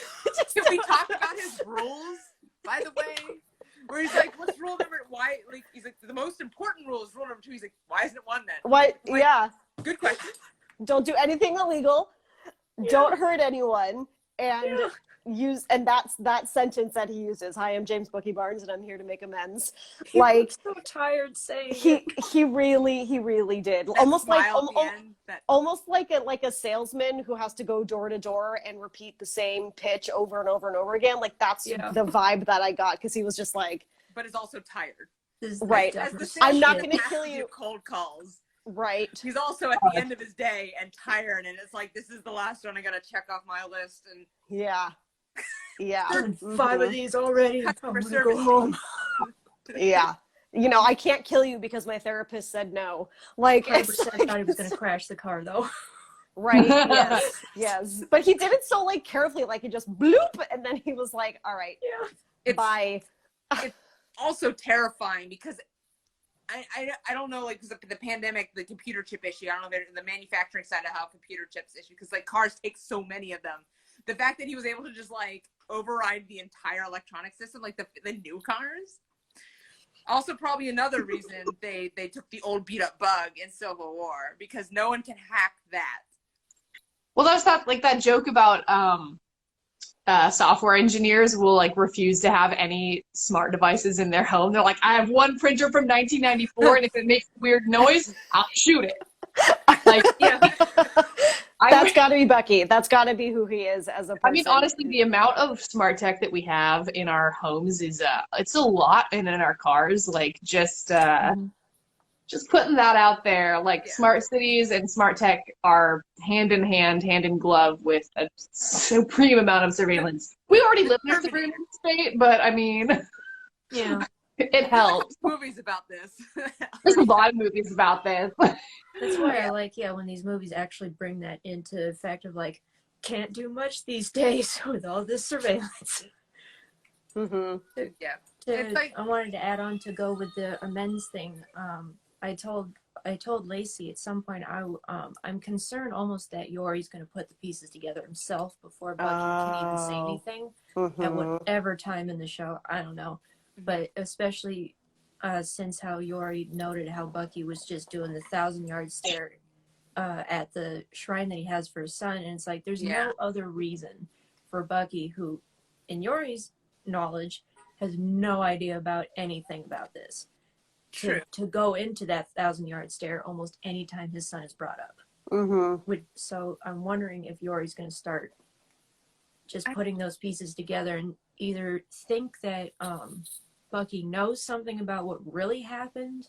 Can we talk about his rules, by the way? Where he's like, "What's rule number? Why?" Like he's like, "The most important rule is rule number 2." He's like, "Why isn't it 1 then?" What? Like, good question. Don't do anything illegal. Don't hurt anyone, and and that's that sentence that he uses. "Hi, I'm James Bucky Barnes, and I'm here to make amends." He was so tired saying he really did. Almost like a salesman who has to go door to door and repeat the same pitch over and over and over again. Like that's the vibe that I got, because he was just like, but is also tired. Right. I'm not going to kill you. Cold calls. Right. He's also at the end of his day and tired, and it's like, this is the last one I gotta check off my list. And yeah. 5 of these already. I'm gonna go home. Yeah. I can't kill you because my therapist said no. Like, I thought he was gonna crash the car though. Right. Yes. But he did it so like carefully, like he just bloop, and then he was like, "All right, bye." It's also terrifying because I don't know, like, because the pandemic, the computer chip issue, I don't know, the manufacturing side of how computer chips issue, because like cars take so many of them. the fact that he was able to just like override the entire electronic system, like the new cars. Also, probably another reason they took the old beat up Bug in Civil War, because no one can hack that. Well, that's not like that joke about software engineers will like refuse to have any smart devices in their home. They're like, I have one printer from 1994, and if it makes weird noise, I'll shoot it. Like, yeah. That's got to be Bucky. That's got to be who he is as a person. I mean, honestly, the amount of smart tech that we have in our homes is it's a lot, and in our cars, like just putting that out there. Like smart cities and smart tech are hand in hand, hand in glove with a supreme amount of surveillance. We already live in a surveillance state, but I mean, Yeah. it helps. Movies about this. There's a lot of movies about this. That's why I like, when these movies actually bring that into effect of like, can't do much these days with all this surveillance. Yeah. It's like, I wanted to add on to go with the amends thing. I told Lacey at some point I'm concerned almost that Yori's going to put the pieces together himself before Bucky can even say anything at whatever time in the show. I don't know, but especially since how Yori noted how Bucky was just doing the 1,000-yard stare at the shrine that he has for his son, and it's like there's no other reason for Bucky, who, in Yori's knowledge, has no idea about anything about this. To go into that 1,000-yard stare almost any time his son is brought up. So I'm wondering if Yori's going to start just putting those pieces together and either think that Bucky knows something about what really happened,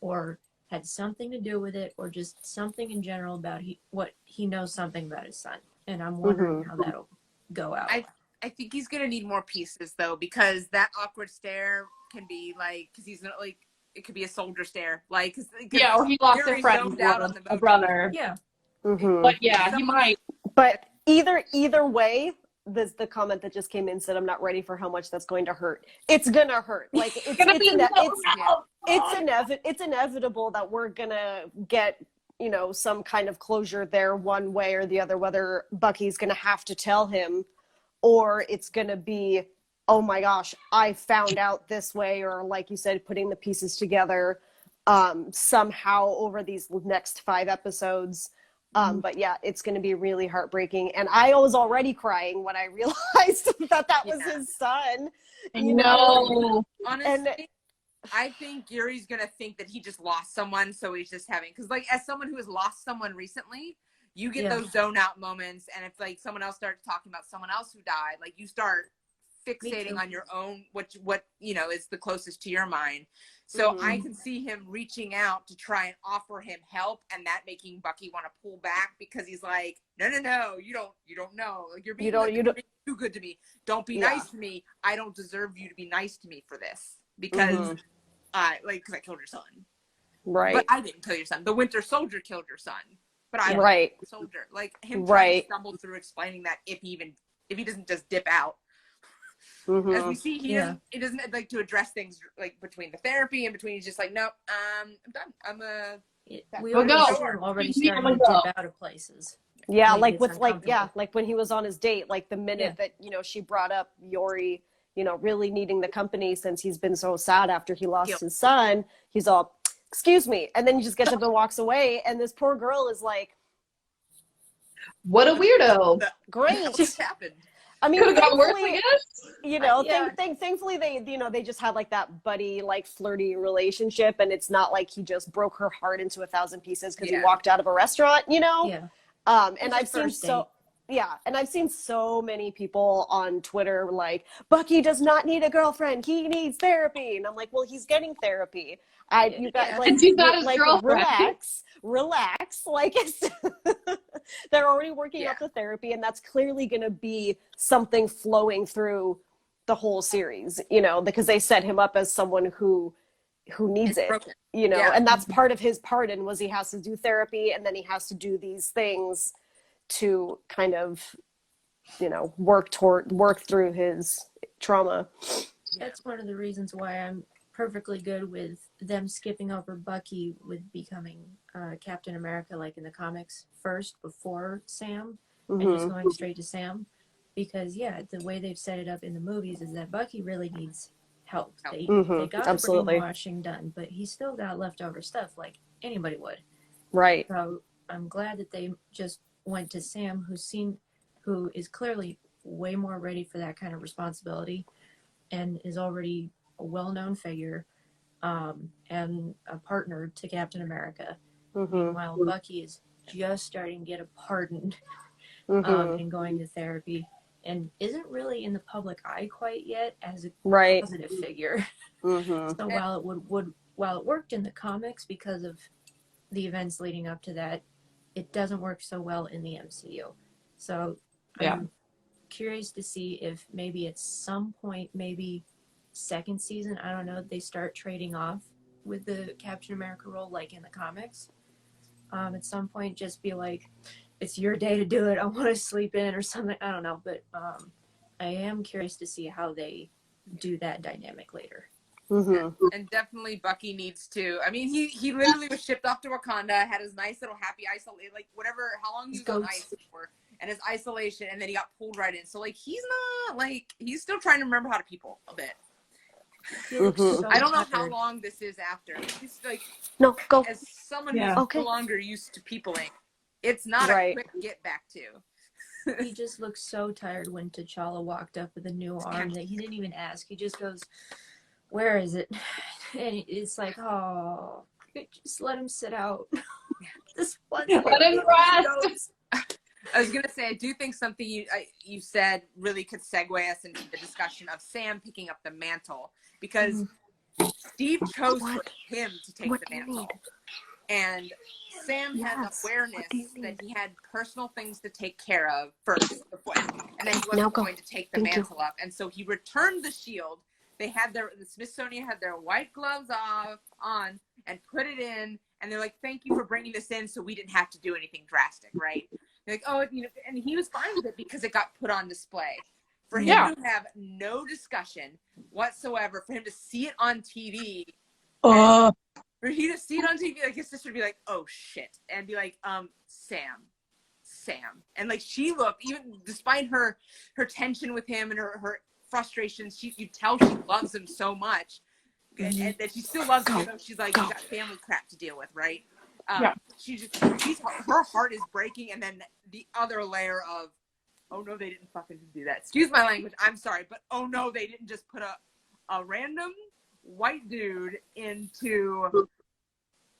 or had something to do with it, or just something in general about what he knows something about his son. And I'm wondering how that'll go out. I think he's going to need more pieces, though, because that awkward stare can be like, because he's not like, it could be a soldier stare, like, or he lost a friend, a brother. Yeah. But he might. But either way, the comment that just came in said, I'm not ready for how much that's going to hurt. It's gonna hurt. Like it's inevitable that we're gonna get, some kind of closure there one way or the other, whether Bucky's gonna have to tell him, or it's gonna be, oh my gosh, I found out this way, or like you said, putting the pieces together somehow over these next 5 episodes. But yeah, it's going to be really heartbreaking. And I was already crying when I realized that was his son. Honestly, I think Yuri's going to think that he just lost someone. So he's just having, because like as someone who has lost someone recently, you get those zone out moments. And if like someone else starts talking about someone else who died, like you start fixating on your own, what is the closest to your mind. So I can see him reaching out to try and offer him help, and that making Bucky want to pull back, because he's like, no, you don't know. Like, you're being too good to me. Don't be nice to me. I don't deserve you to be nice to me for this, because I killed your son. Right. But I didn't kill your son. The Winter Soldier killed your son. But I'm a soldier. Like him trying to stumble through explaining that if he doesn't just dip out. As we see, he doesn't like to address things like between the therapy and between. He's just like, nope, I'm done. We already starting to dip out of places. Yeah, like when he was on his date, like the minute that she brought up Yori, really needing the company since he's been so sad after he lost his son. He's all, excuse me, and then he just gets up and walks away, and this poor girl is like, what a weirdo. Great. What just happened? I mean, could have got worse, I guess. Thankfully they just had like that buddy, like flirty relationship, and it's not like he just broke her heart into 1,000 pieces because he walked out of a restaurant, And I've seen so many people on Twitter like, Bucky does not need a girlfriend, he needs therapy, and I'm like, well, he's getting therapy. You got like, and she's not his girlfriend. Relax. Like it's they're already working up the therapy, and that's clearly going to be something flowing through the whole series, because they set him up as someone who needs it, and that's part of his pardon was he has to do therapy, and then he has to do these things to kind of, work through his trauma. That's one of the reasons why I'm perfectly good with them skipping over Bucky with becoming Captain America, like in the comics first before Sam, and just going straight to Sam. because yeah, the way they've set it up in the movies is that Bucky really needs help. They got Absolutely. the brainwashing done, but he's still got leftover stuff like anybody would. Right. So I'm glad that they just went to Sam, who is clearly way more ready for that kind of responsibility and is already a well-known figure, and a partner to Captain America. Meanwhile, Bucky is just starting to get a pardon, and going to therapy, and isn't really in the public eye quite yet as a positive figure. So while it worked in the comics because of the events leading up to that, it doesn't work so well in the MCU. So I'm curious to see if maybe at some point, maybe second season, I don't know, they start trading off with the Captain America role like in the comics. At some point, just be like, it's your day to do it, I want to sleep in or something, I don't know, but I am curious to see how they do that dynamic later. And definitely Bucky needs to, I mean, he literally was shipped off to Wakanda, had his nice little happy isolation, like whatever, how long he was on ice for, and his isolation, and then he got pulled right in. So like he's not, like, he's still trying to remember how to people a bit. So I don't know how long this is after. He's like, as someone who's no longer used to peopling, it's not a quick get back to. He just looked so tired when T'Challa walked up with a new arm that he didn't even ask. He just goes, where is it? And it's like, oh, just let him sit out. This one. Let him rest. I was gonna say, I do think something you said really could segue us into the discussion of Sam picking up the mantle, because Steve chose for him to take the mantle, and Sam had awareness that he had personal things to take care of first, before, and then he wasn't going to take the mantle up, and so he returned the shield. They had the Smithsonian had their white gloves on and put it in, and they're like, thank you for bringing this in so we didn't have to do anything drastic, right? They're like, oh, you know, and he was fine with it because it got put on display. For him to have no discussion whatsoever, for him to see it on TV, for he to see it on TV, like his sister would be like, oh shit, and be like, Sam, and like she looked, even despite her tension with him and her frustrations, you tell she loves him so much, and that she still loves him, though she's like, you got family crap to deal with, right? Her heart is breaking, and then the other layer of, oh no, they didn't fucking do that. Excuse my language, I'm sorry, but oh no, they didn't just put a random white dude into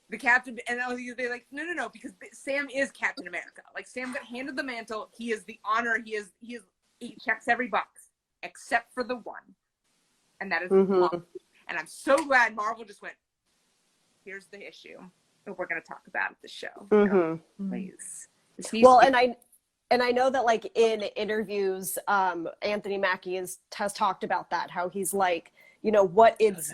the captain, and they're like, no, because Sam is Captain America. Like, Sam got handed the mantle. He is the honor. He checks every box except for the one, and that is Marvel. And I'm so glad Marvel just went, here's the issue, and we're going to talk about it the show. Please. Well, and I know that, like, in interviews, Anthony Mackie has talked about that, how he's like, you know, what it's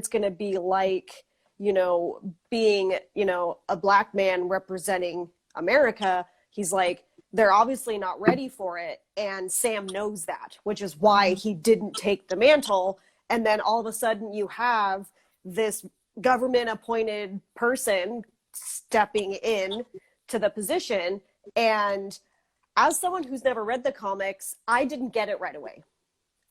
going to be like, you know, being, you know, a black man representing America. He's like, they're obviously not ready for it, and Sam knows that, which is why he didn't take the mantle. And then all of a sudden you have this government appointed person stepping in to the position. And as someone who's never read the comics, I didn't get it right away.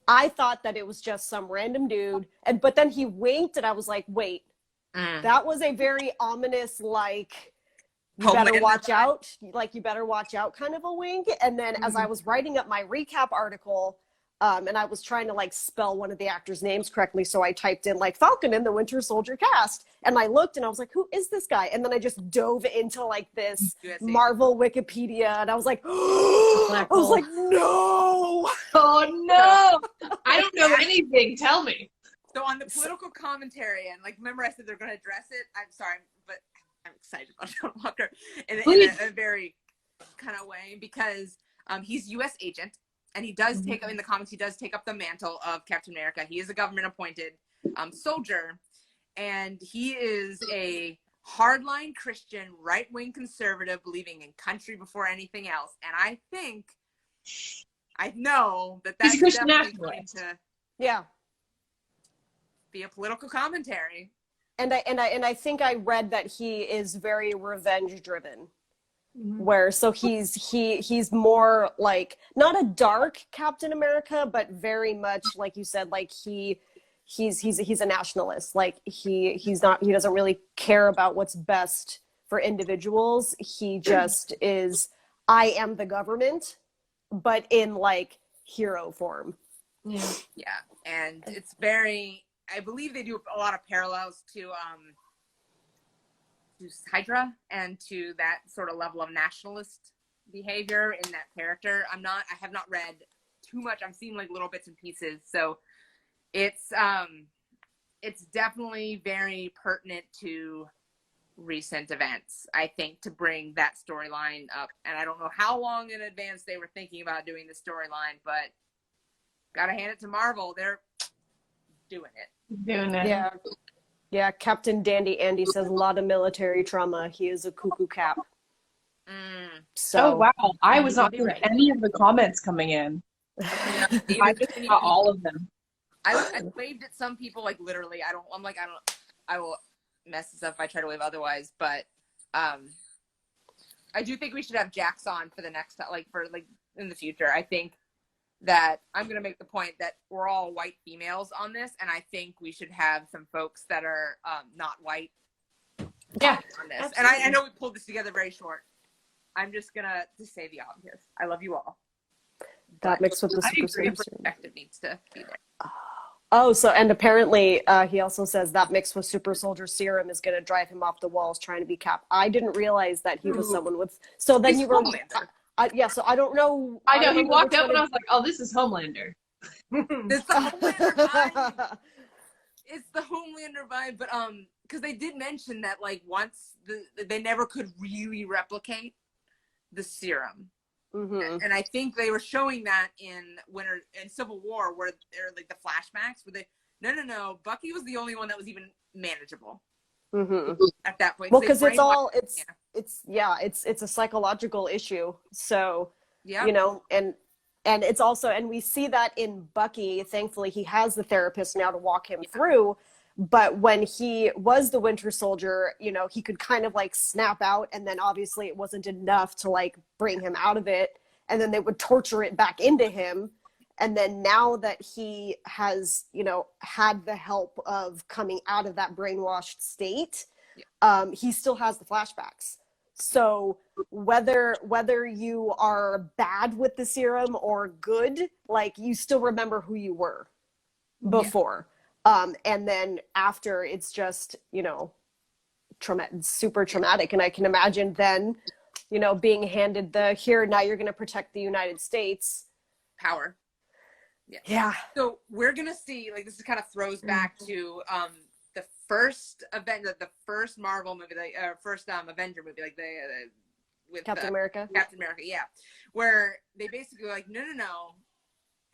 I thought that it was just some random dude, but then he winked, and I was like, wait, that was a very ominous, like, you better watch out, like, you better watch out kind of a wink. And then as I was writing up my recap article, and I was trying to, like, spell one of the actors' names correctly, so I typed in, like, Falcon in the Winter Soldier cast, and I looked and I was like, who is this guy? And then I just dove into, like, this Marvel Wikipedia, and I was like, I was like, no! Oh no! I don't know anything. Tell me. So on the political commentary, and, like, remember I said they're going to address it? I'm sorry, but I'm excited about John Walker in a very kind of way, because he's U.S. agent, and he does take, in the comics, he does take up the mantle of Captain America. He is a government-appointed soldier, and he is a hardline Christian, right-wing conservative, believing in country before anything else. And I know that's definitely going to be a political commentary. And I think I read that he is very revenge driven. where so he's more like not a dark Captain America, but very much like you said, like he's a nationalist. Like he doesn't really care about what's best for individuals. He just is, I am the government, but in like hero form. Yeah. Yeah, and it's very, I believe they do a lot of parallels to Hydra and to that sort of level of nationalist behavior in that character. I have not read too much. I've seen like little bits and pieces, so it's definitely very pertinent to recent events, I think, to bring that storyline up. And I don't know how long in advance they were thinking about doing the storyline, but gotta hand it to Marvel. They're doing it. Doing it. Yeah. Yeah, Captain Dandy Andy says a lot of military trauma. He is a cuckoo cap. So, oh wow, I was not You'll be seeing right. any of the comments coming in. I just saw all of them. I waved at some people, like literally. I will mess this up if I try to wave otherwise, but I do think we should have Jax on for the next, like in the future. I think that I'm going to make the point that we're all white females on this, and I think we should have some folks that are not white Yeah, on this. absolutely. And I know we pulled this together very short. I'm just going to say the obvious. I love you all. that mixed with the I super agree. serum. Perspective needs to be there. Oh, so, and apparently he also says that mixed with super soldier serum is going to drive him off the walls trying to be Cap. I didn't realize that he was someone with, so then He's you were, Homelander. yeah, so I don't know. I know. don't He know walked which up one and I was like, "Oh, this is Homelander." It's the Homelander vibe. It's the Homelander vibe, but because they did mention that like once they never could really replicate the serum, and I think they were showing that in Civil War, where they're like the flashbacks where no, Bucky was the only one that was even manageable at that point. Well, They because brainwashed- it's a psychological issue. So, yeah, you know, and it's also, and we see that in Bucky. Thankfully, he has the therapist now to walk him through. But when he was the Winter Soldier, you know, he could kind of like snap out, and then obviously it wasn't enough to like bring him out of it, and then they would torture it back into him. And then now that he has, you know, had the help of coming out of that brainwashed state, he still has the flashbacks. So whether you are bad with the serum or good, like you still remember who you were before. And then after, it's just, you know, super traumatic. And I can imagine then, you know, being handed now you're going to protect the United States. power. Yeah. So we're gonna see, like, this kind of throws back to the first event, the first Marvel movie, first Avenger movie, like with Captain America. Captain America, yeah, where they basically were like, no,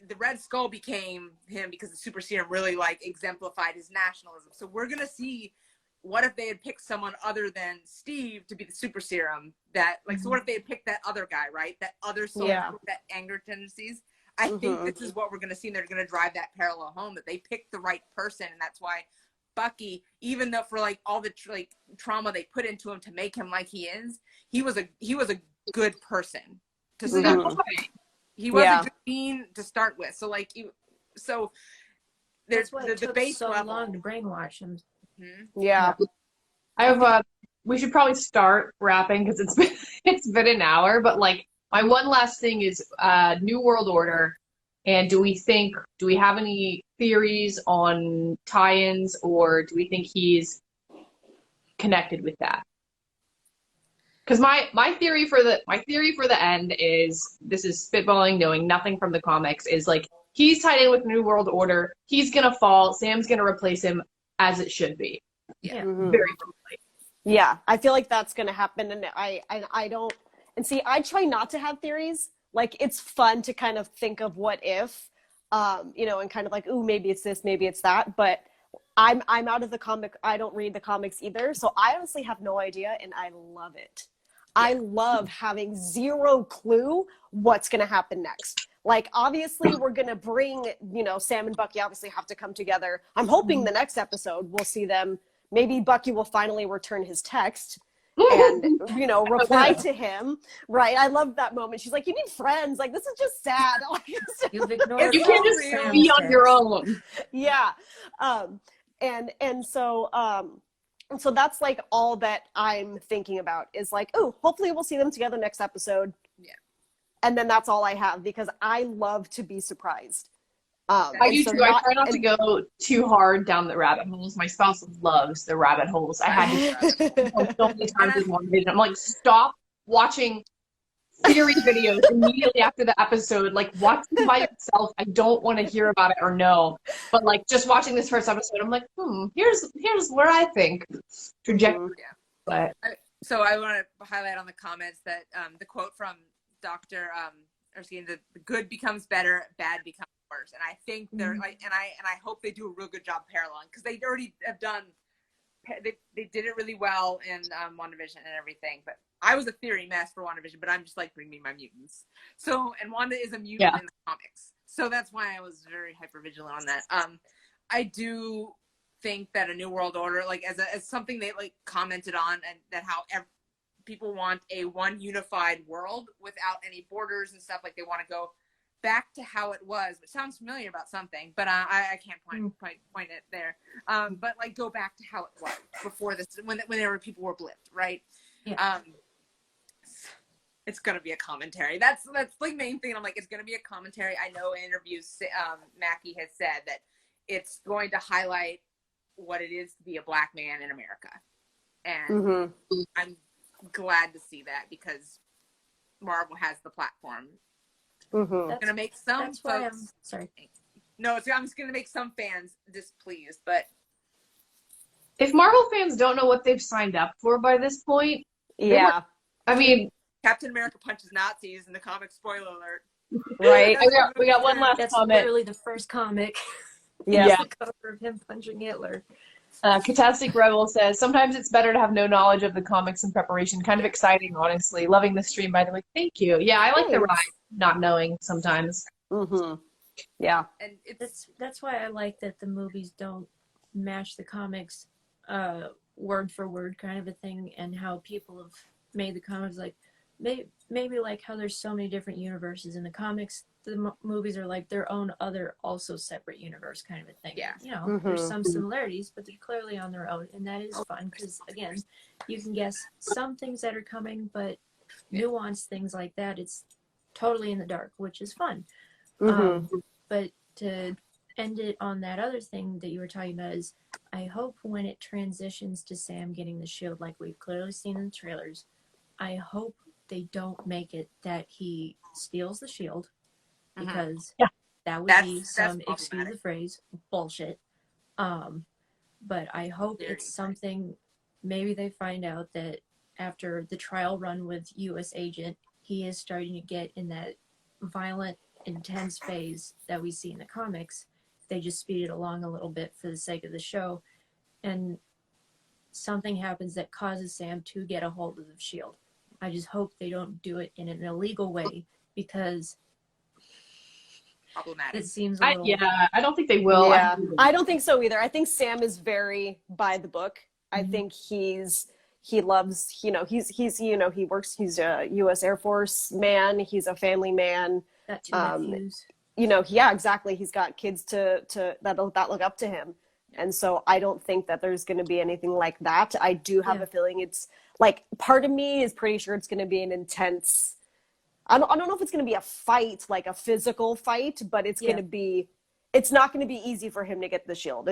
the Red Skull became him because the super serum really like exemplified his nationalism. So we're gonna see, what if they had picked someone other than Steve to be the super serum? That like, so what if they had picked that other guy, right? That other soldier with that anger tendencies. I think this is what we're going to see, and they're going to drive that parallel home, that they picked the right person, and that's why Bucky, even though for like all the trauma they put into him to make him like he is, he was a good person to start with. He was a good being to start with. So like, there's That's why it the took base so level. long to brainwash him. Yeah. I have we should probably start wrapping because it's been an hour, but like my one last thing is New World Order, and do we have any theories on tie-ins, or do we think he's connected with that? Because my theory for the end is, this is spitballing, knowing nothing from the comics, is like he's tied in with New World Order. He's gonna fall. Sam's gonna replace him, as it should be. Yeah. Very quickly. Yeah, I feel like that's going to happen, and I don't. And see, I try not to have theories. Like, it's fun to kind of think of what if, you know, and kind of like, ooh, maybe it's this, maybe it's that. But I'm out of the comic. I don't read the comics either, so I honestly have no idea, and I love it. Yeah. I love having zero clue what's going to happen next. Like, obviously, we're going to bring, you know, Sam and Bucky obviously have to come together. I'm hoping the next episode we'll see them. Maybe Bucky will finally return his text, and, you know, reply to him, right? I love that moment. She's like, you need friends. Like, this is just sad. You've ignored You all can't the just Sam be on your steps. own. Yeah. And so that's like all that I'm thinking about is like, oh, hopefully we'll see them together next episode. Yeah. And then that's all I have because I love to be surprised. I do too. I try not to go too hard down the rabbit holes. My spouse loves the rabbit holes. I had to go so many times in one video. I'm like, stop watching theory videos immediately after the episode. Like, watch them by yourself. I don't want to hear about it or know. But like, just watching this first episode, I'm like, here's where I think trajectory. Yeah. But so I want to highlight on the comments that the quote from Dr. The good becomes better, bad becomes worse. And I think they're like, and I hope they do a real good job paralleling because they already have done. They did it really well in WandaVision and everything. But I was a theory mess for WandaVision, but I'm just like, bring me my mutants. So, and Wanda is a mutant in the comics, so that's why I was very hyper vigilant on that. I do think that a New World Order, like as something they like commented on, and that how people want a one unified world without any borders and stuff. Like they want to go back to how it was, which sounds familiar about something, but I can't point it there. But like go back to how it was before this, whenever people were blipped, right? Yeah. It's gonna be a commentary. That's the main thing. I'm like, it's gonna be a commentary. I know in interviews, Mackie has said that it's going to highlight what it is to be a black man in America, and I'm glad to see that because Marvel has the platform. It's gonna make some folks. No, I'm just gonna make some fans displeased, but if Marvel fans don't know what they've signed up for by this point, I mean, Captain America punches Nazis in the comic. Spoiler alert! Right. we got one last That's comment. literally the first comic. Yeah. The cover of him punching Hitler. Catastic Rebel says, sometimes it's better to have no knowledge of the comics in preparation. Kind of exciting, honestly. Loving the stream, by the way. Thank you. Yeah, I like the ride, not knowing sometimes. Yeah. And that's why I like that the movies don't match the comics word for word kind of a thing, and how people have made the comics like maybe like how there's so many different universes in the comics. The movies are like their own other also separate universe kind of a thing. Yeah. You know, there's some similarities, but they're clearly on their own, and that is fun because again, you can guess some things that are coming, but nuanced things like that, it's totally in the dark, which is fun. But to end it on that other thing that you were talking about is, I hope when it transitions to Sam getting the shield, like we've clearly seen in the trailers, I hope they don't make it that he steals the shield, because that would be some, excuse the phrase, bullshit. But I hope it's something, maybe they find out that after the trial run with U.S. Agent, he is starting to get in that violent, intense phase that we see in the comics. They just speed it along a little bit for the sake of the show, and something happens that causes Sam to get a hold of the shield. I just hope they don't do it in an illegal way, because problematic. It seems a little... I don't think they will. Yeah, I don't think so either. I think Sam is very by the book. I think he loves, he works, he's a U.S. Air Force man. He's a family man. Got two nephews. Exactly. He's got kids that look up to him. And so I don't think that there's going to be anything like that. I do have a feeling it's like, part of me is pretty sure it's going to be an intense, I don't know if it's going to be a fight, like a physical fight, but it's going to be, it's not going to be easy for him to get the shield.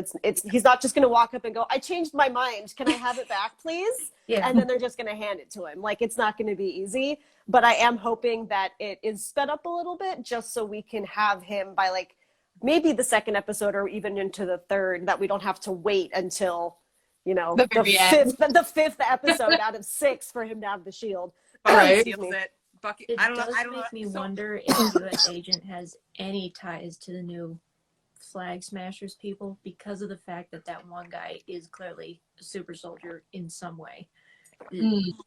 He's not just going to walk up and go, I changed my mind. Can I have it back, please? And then they're just going to hand it to him. Like, it's not going to be easy, but I am hoping that it is sped up a little bit just so we can have him by like maybe the second episode or even into the third, that we don't have to wait until, the fifth episode out of 6 for him to have the shield. Right. Bucky, it I don't does know. Make me wonder if U.S. Agent has any ties to the new Flag Smashers people, because of the fact that one guy is clearly a super soldier in some way.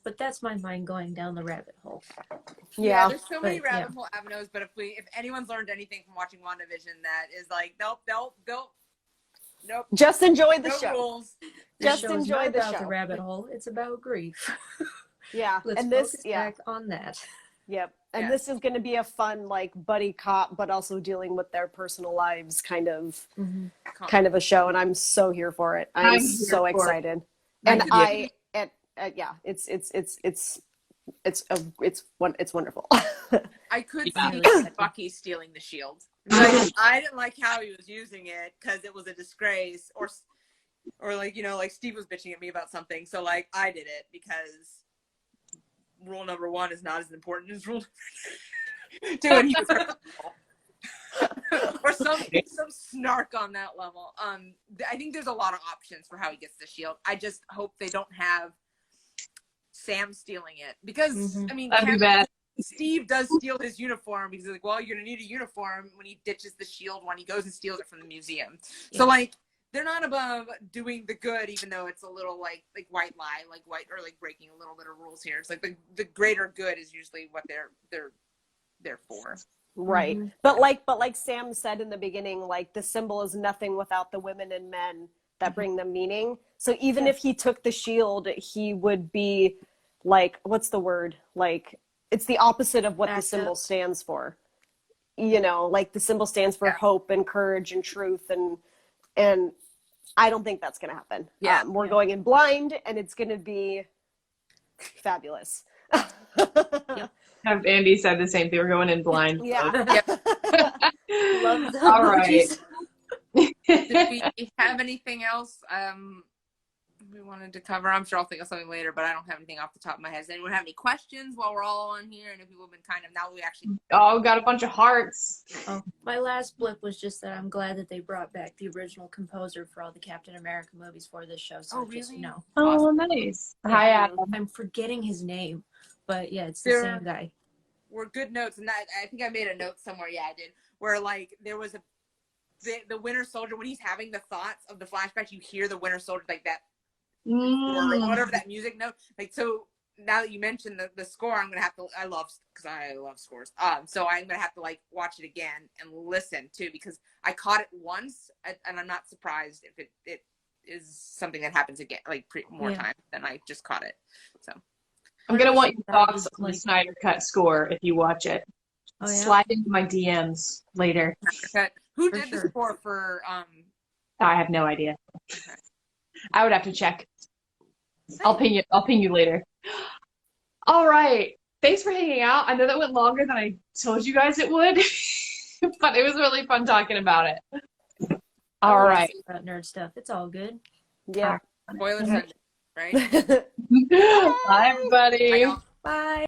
But that's my mind going down the rabbit hole. Yeah, there's so many rabbit hole avenues. But if anyone's learned anything from watching WandaVision, that is like they'll Nope. Just enjoy the No show. rules. This Just show is enjoy not the about show. the rabbit hole. It's about grief. Yeah, It's about grief. yeah, Let's and this, focus yeah, back on that. yep. And Yeah. this is going to be a fun, like, buddy cop, but also dealing with their personal lives kind of a show, and I'm so here for it. I'm I'm here so for it. excited. Me And too. yeah, it's wonderful. I could Yeah. see Bucky stealing the shield. Like, I didn't like how he was using it because it was a disgrace, or like, you know, like Steve was bitching at me about something, so like I did it because rule number 1 is not as important as rule number 2, and he was or some snark on that level. I think there's a lot of options for how he gets the shield. I just hope they don't have Sam stealing it, because I mean, That'd be bad. Steve does steal his uniform because he's like, well, you're gonna need a uniform when he ditches the shield one. He goes and steals it from the museum. Yeah. So like, they're not above doing the good, even though it's a little like white lie, like breaking a little bit of rules here. It's like the greater good is usually what they're for. Right. Mm-hmm. But like Sam said in the beginning, like, the symbol is nothing without the women and men that bring them meaning. So even if he took the shield, he would be like, what's the word? Like, it's the opposite of what the symbol stands for. You know, like, the symbol stands for hope and courage and truth, and I don't think that's going to happen. Yeah. We're going in blind, and it's going to be fabulous. Andy said the same thing. We're going in blind. Yeah. Love the All right. Did we have anything else we wanted to cover? I'm sure I'll think of something later, but I don't have anything off the top of my head. Does anyone have any questions while we're all on here? And if people have been kind of, now we actually... Oh, got a bunch of hearts. Oh, my last blip was just that I'm glad that they brought back the original composer for all the Captain America movies for this show. So just, you know. Oh, nice. Hi, Adam. I'm forgetting his name, but yeah, it's the same guy. Were good notes, and I think I made a note somewhere. Yeah, I did. Where like there was the Winter Soldier, when he's having the thoughts of the flashback, you hear the Winter Soldier, like that, or whatever, that music note. Like, so now that you mentioned the score, I'm gonna have to. I love scores. So I'm gonna have to like watch it again and listen too, because I caught it once, and I'm not surprised if it is something that happens again, like more time than I just caught it. So. I'm going to want your thoughts on the Snyder Cut score if you watch it. Oh, yeah? Slide into my DMs later. Who did the score for... I have no idea. Okay. I would have to check. I'll ping you later. All right. Thanks for hanging out. I know that went longer than I told you guys it would, but it was really fun talking about it. All right. About nerd stuff. It's all good. Yeah. Spoilers, right? Bye, everybody. Bye, y'all. Bye.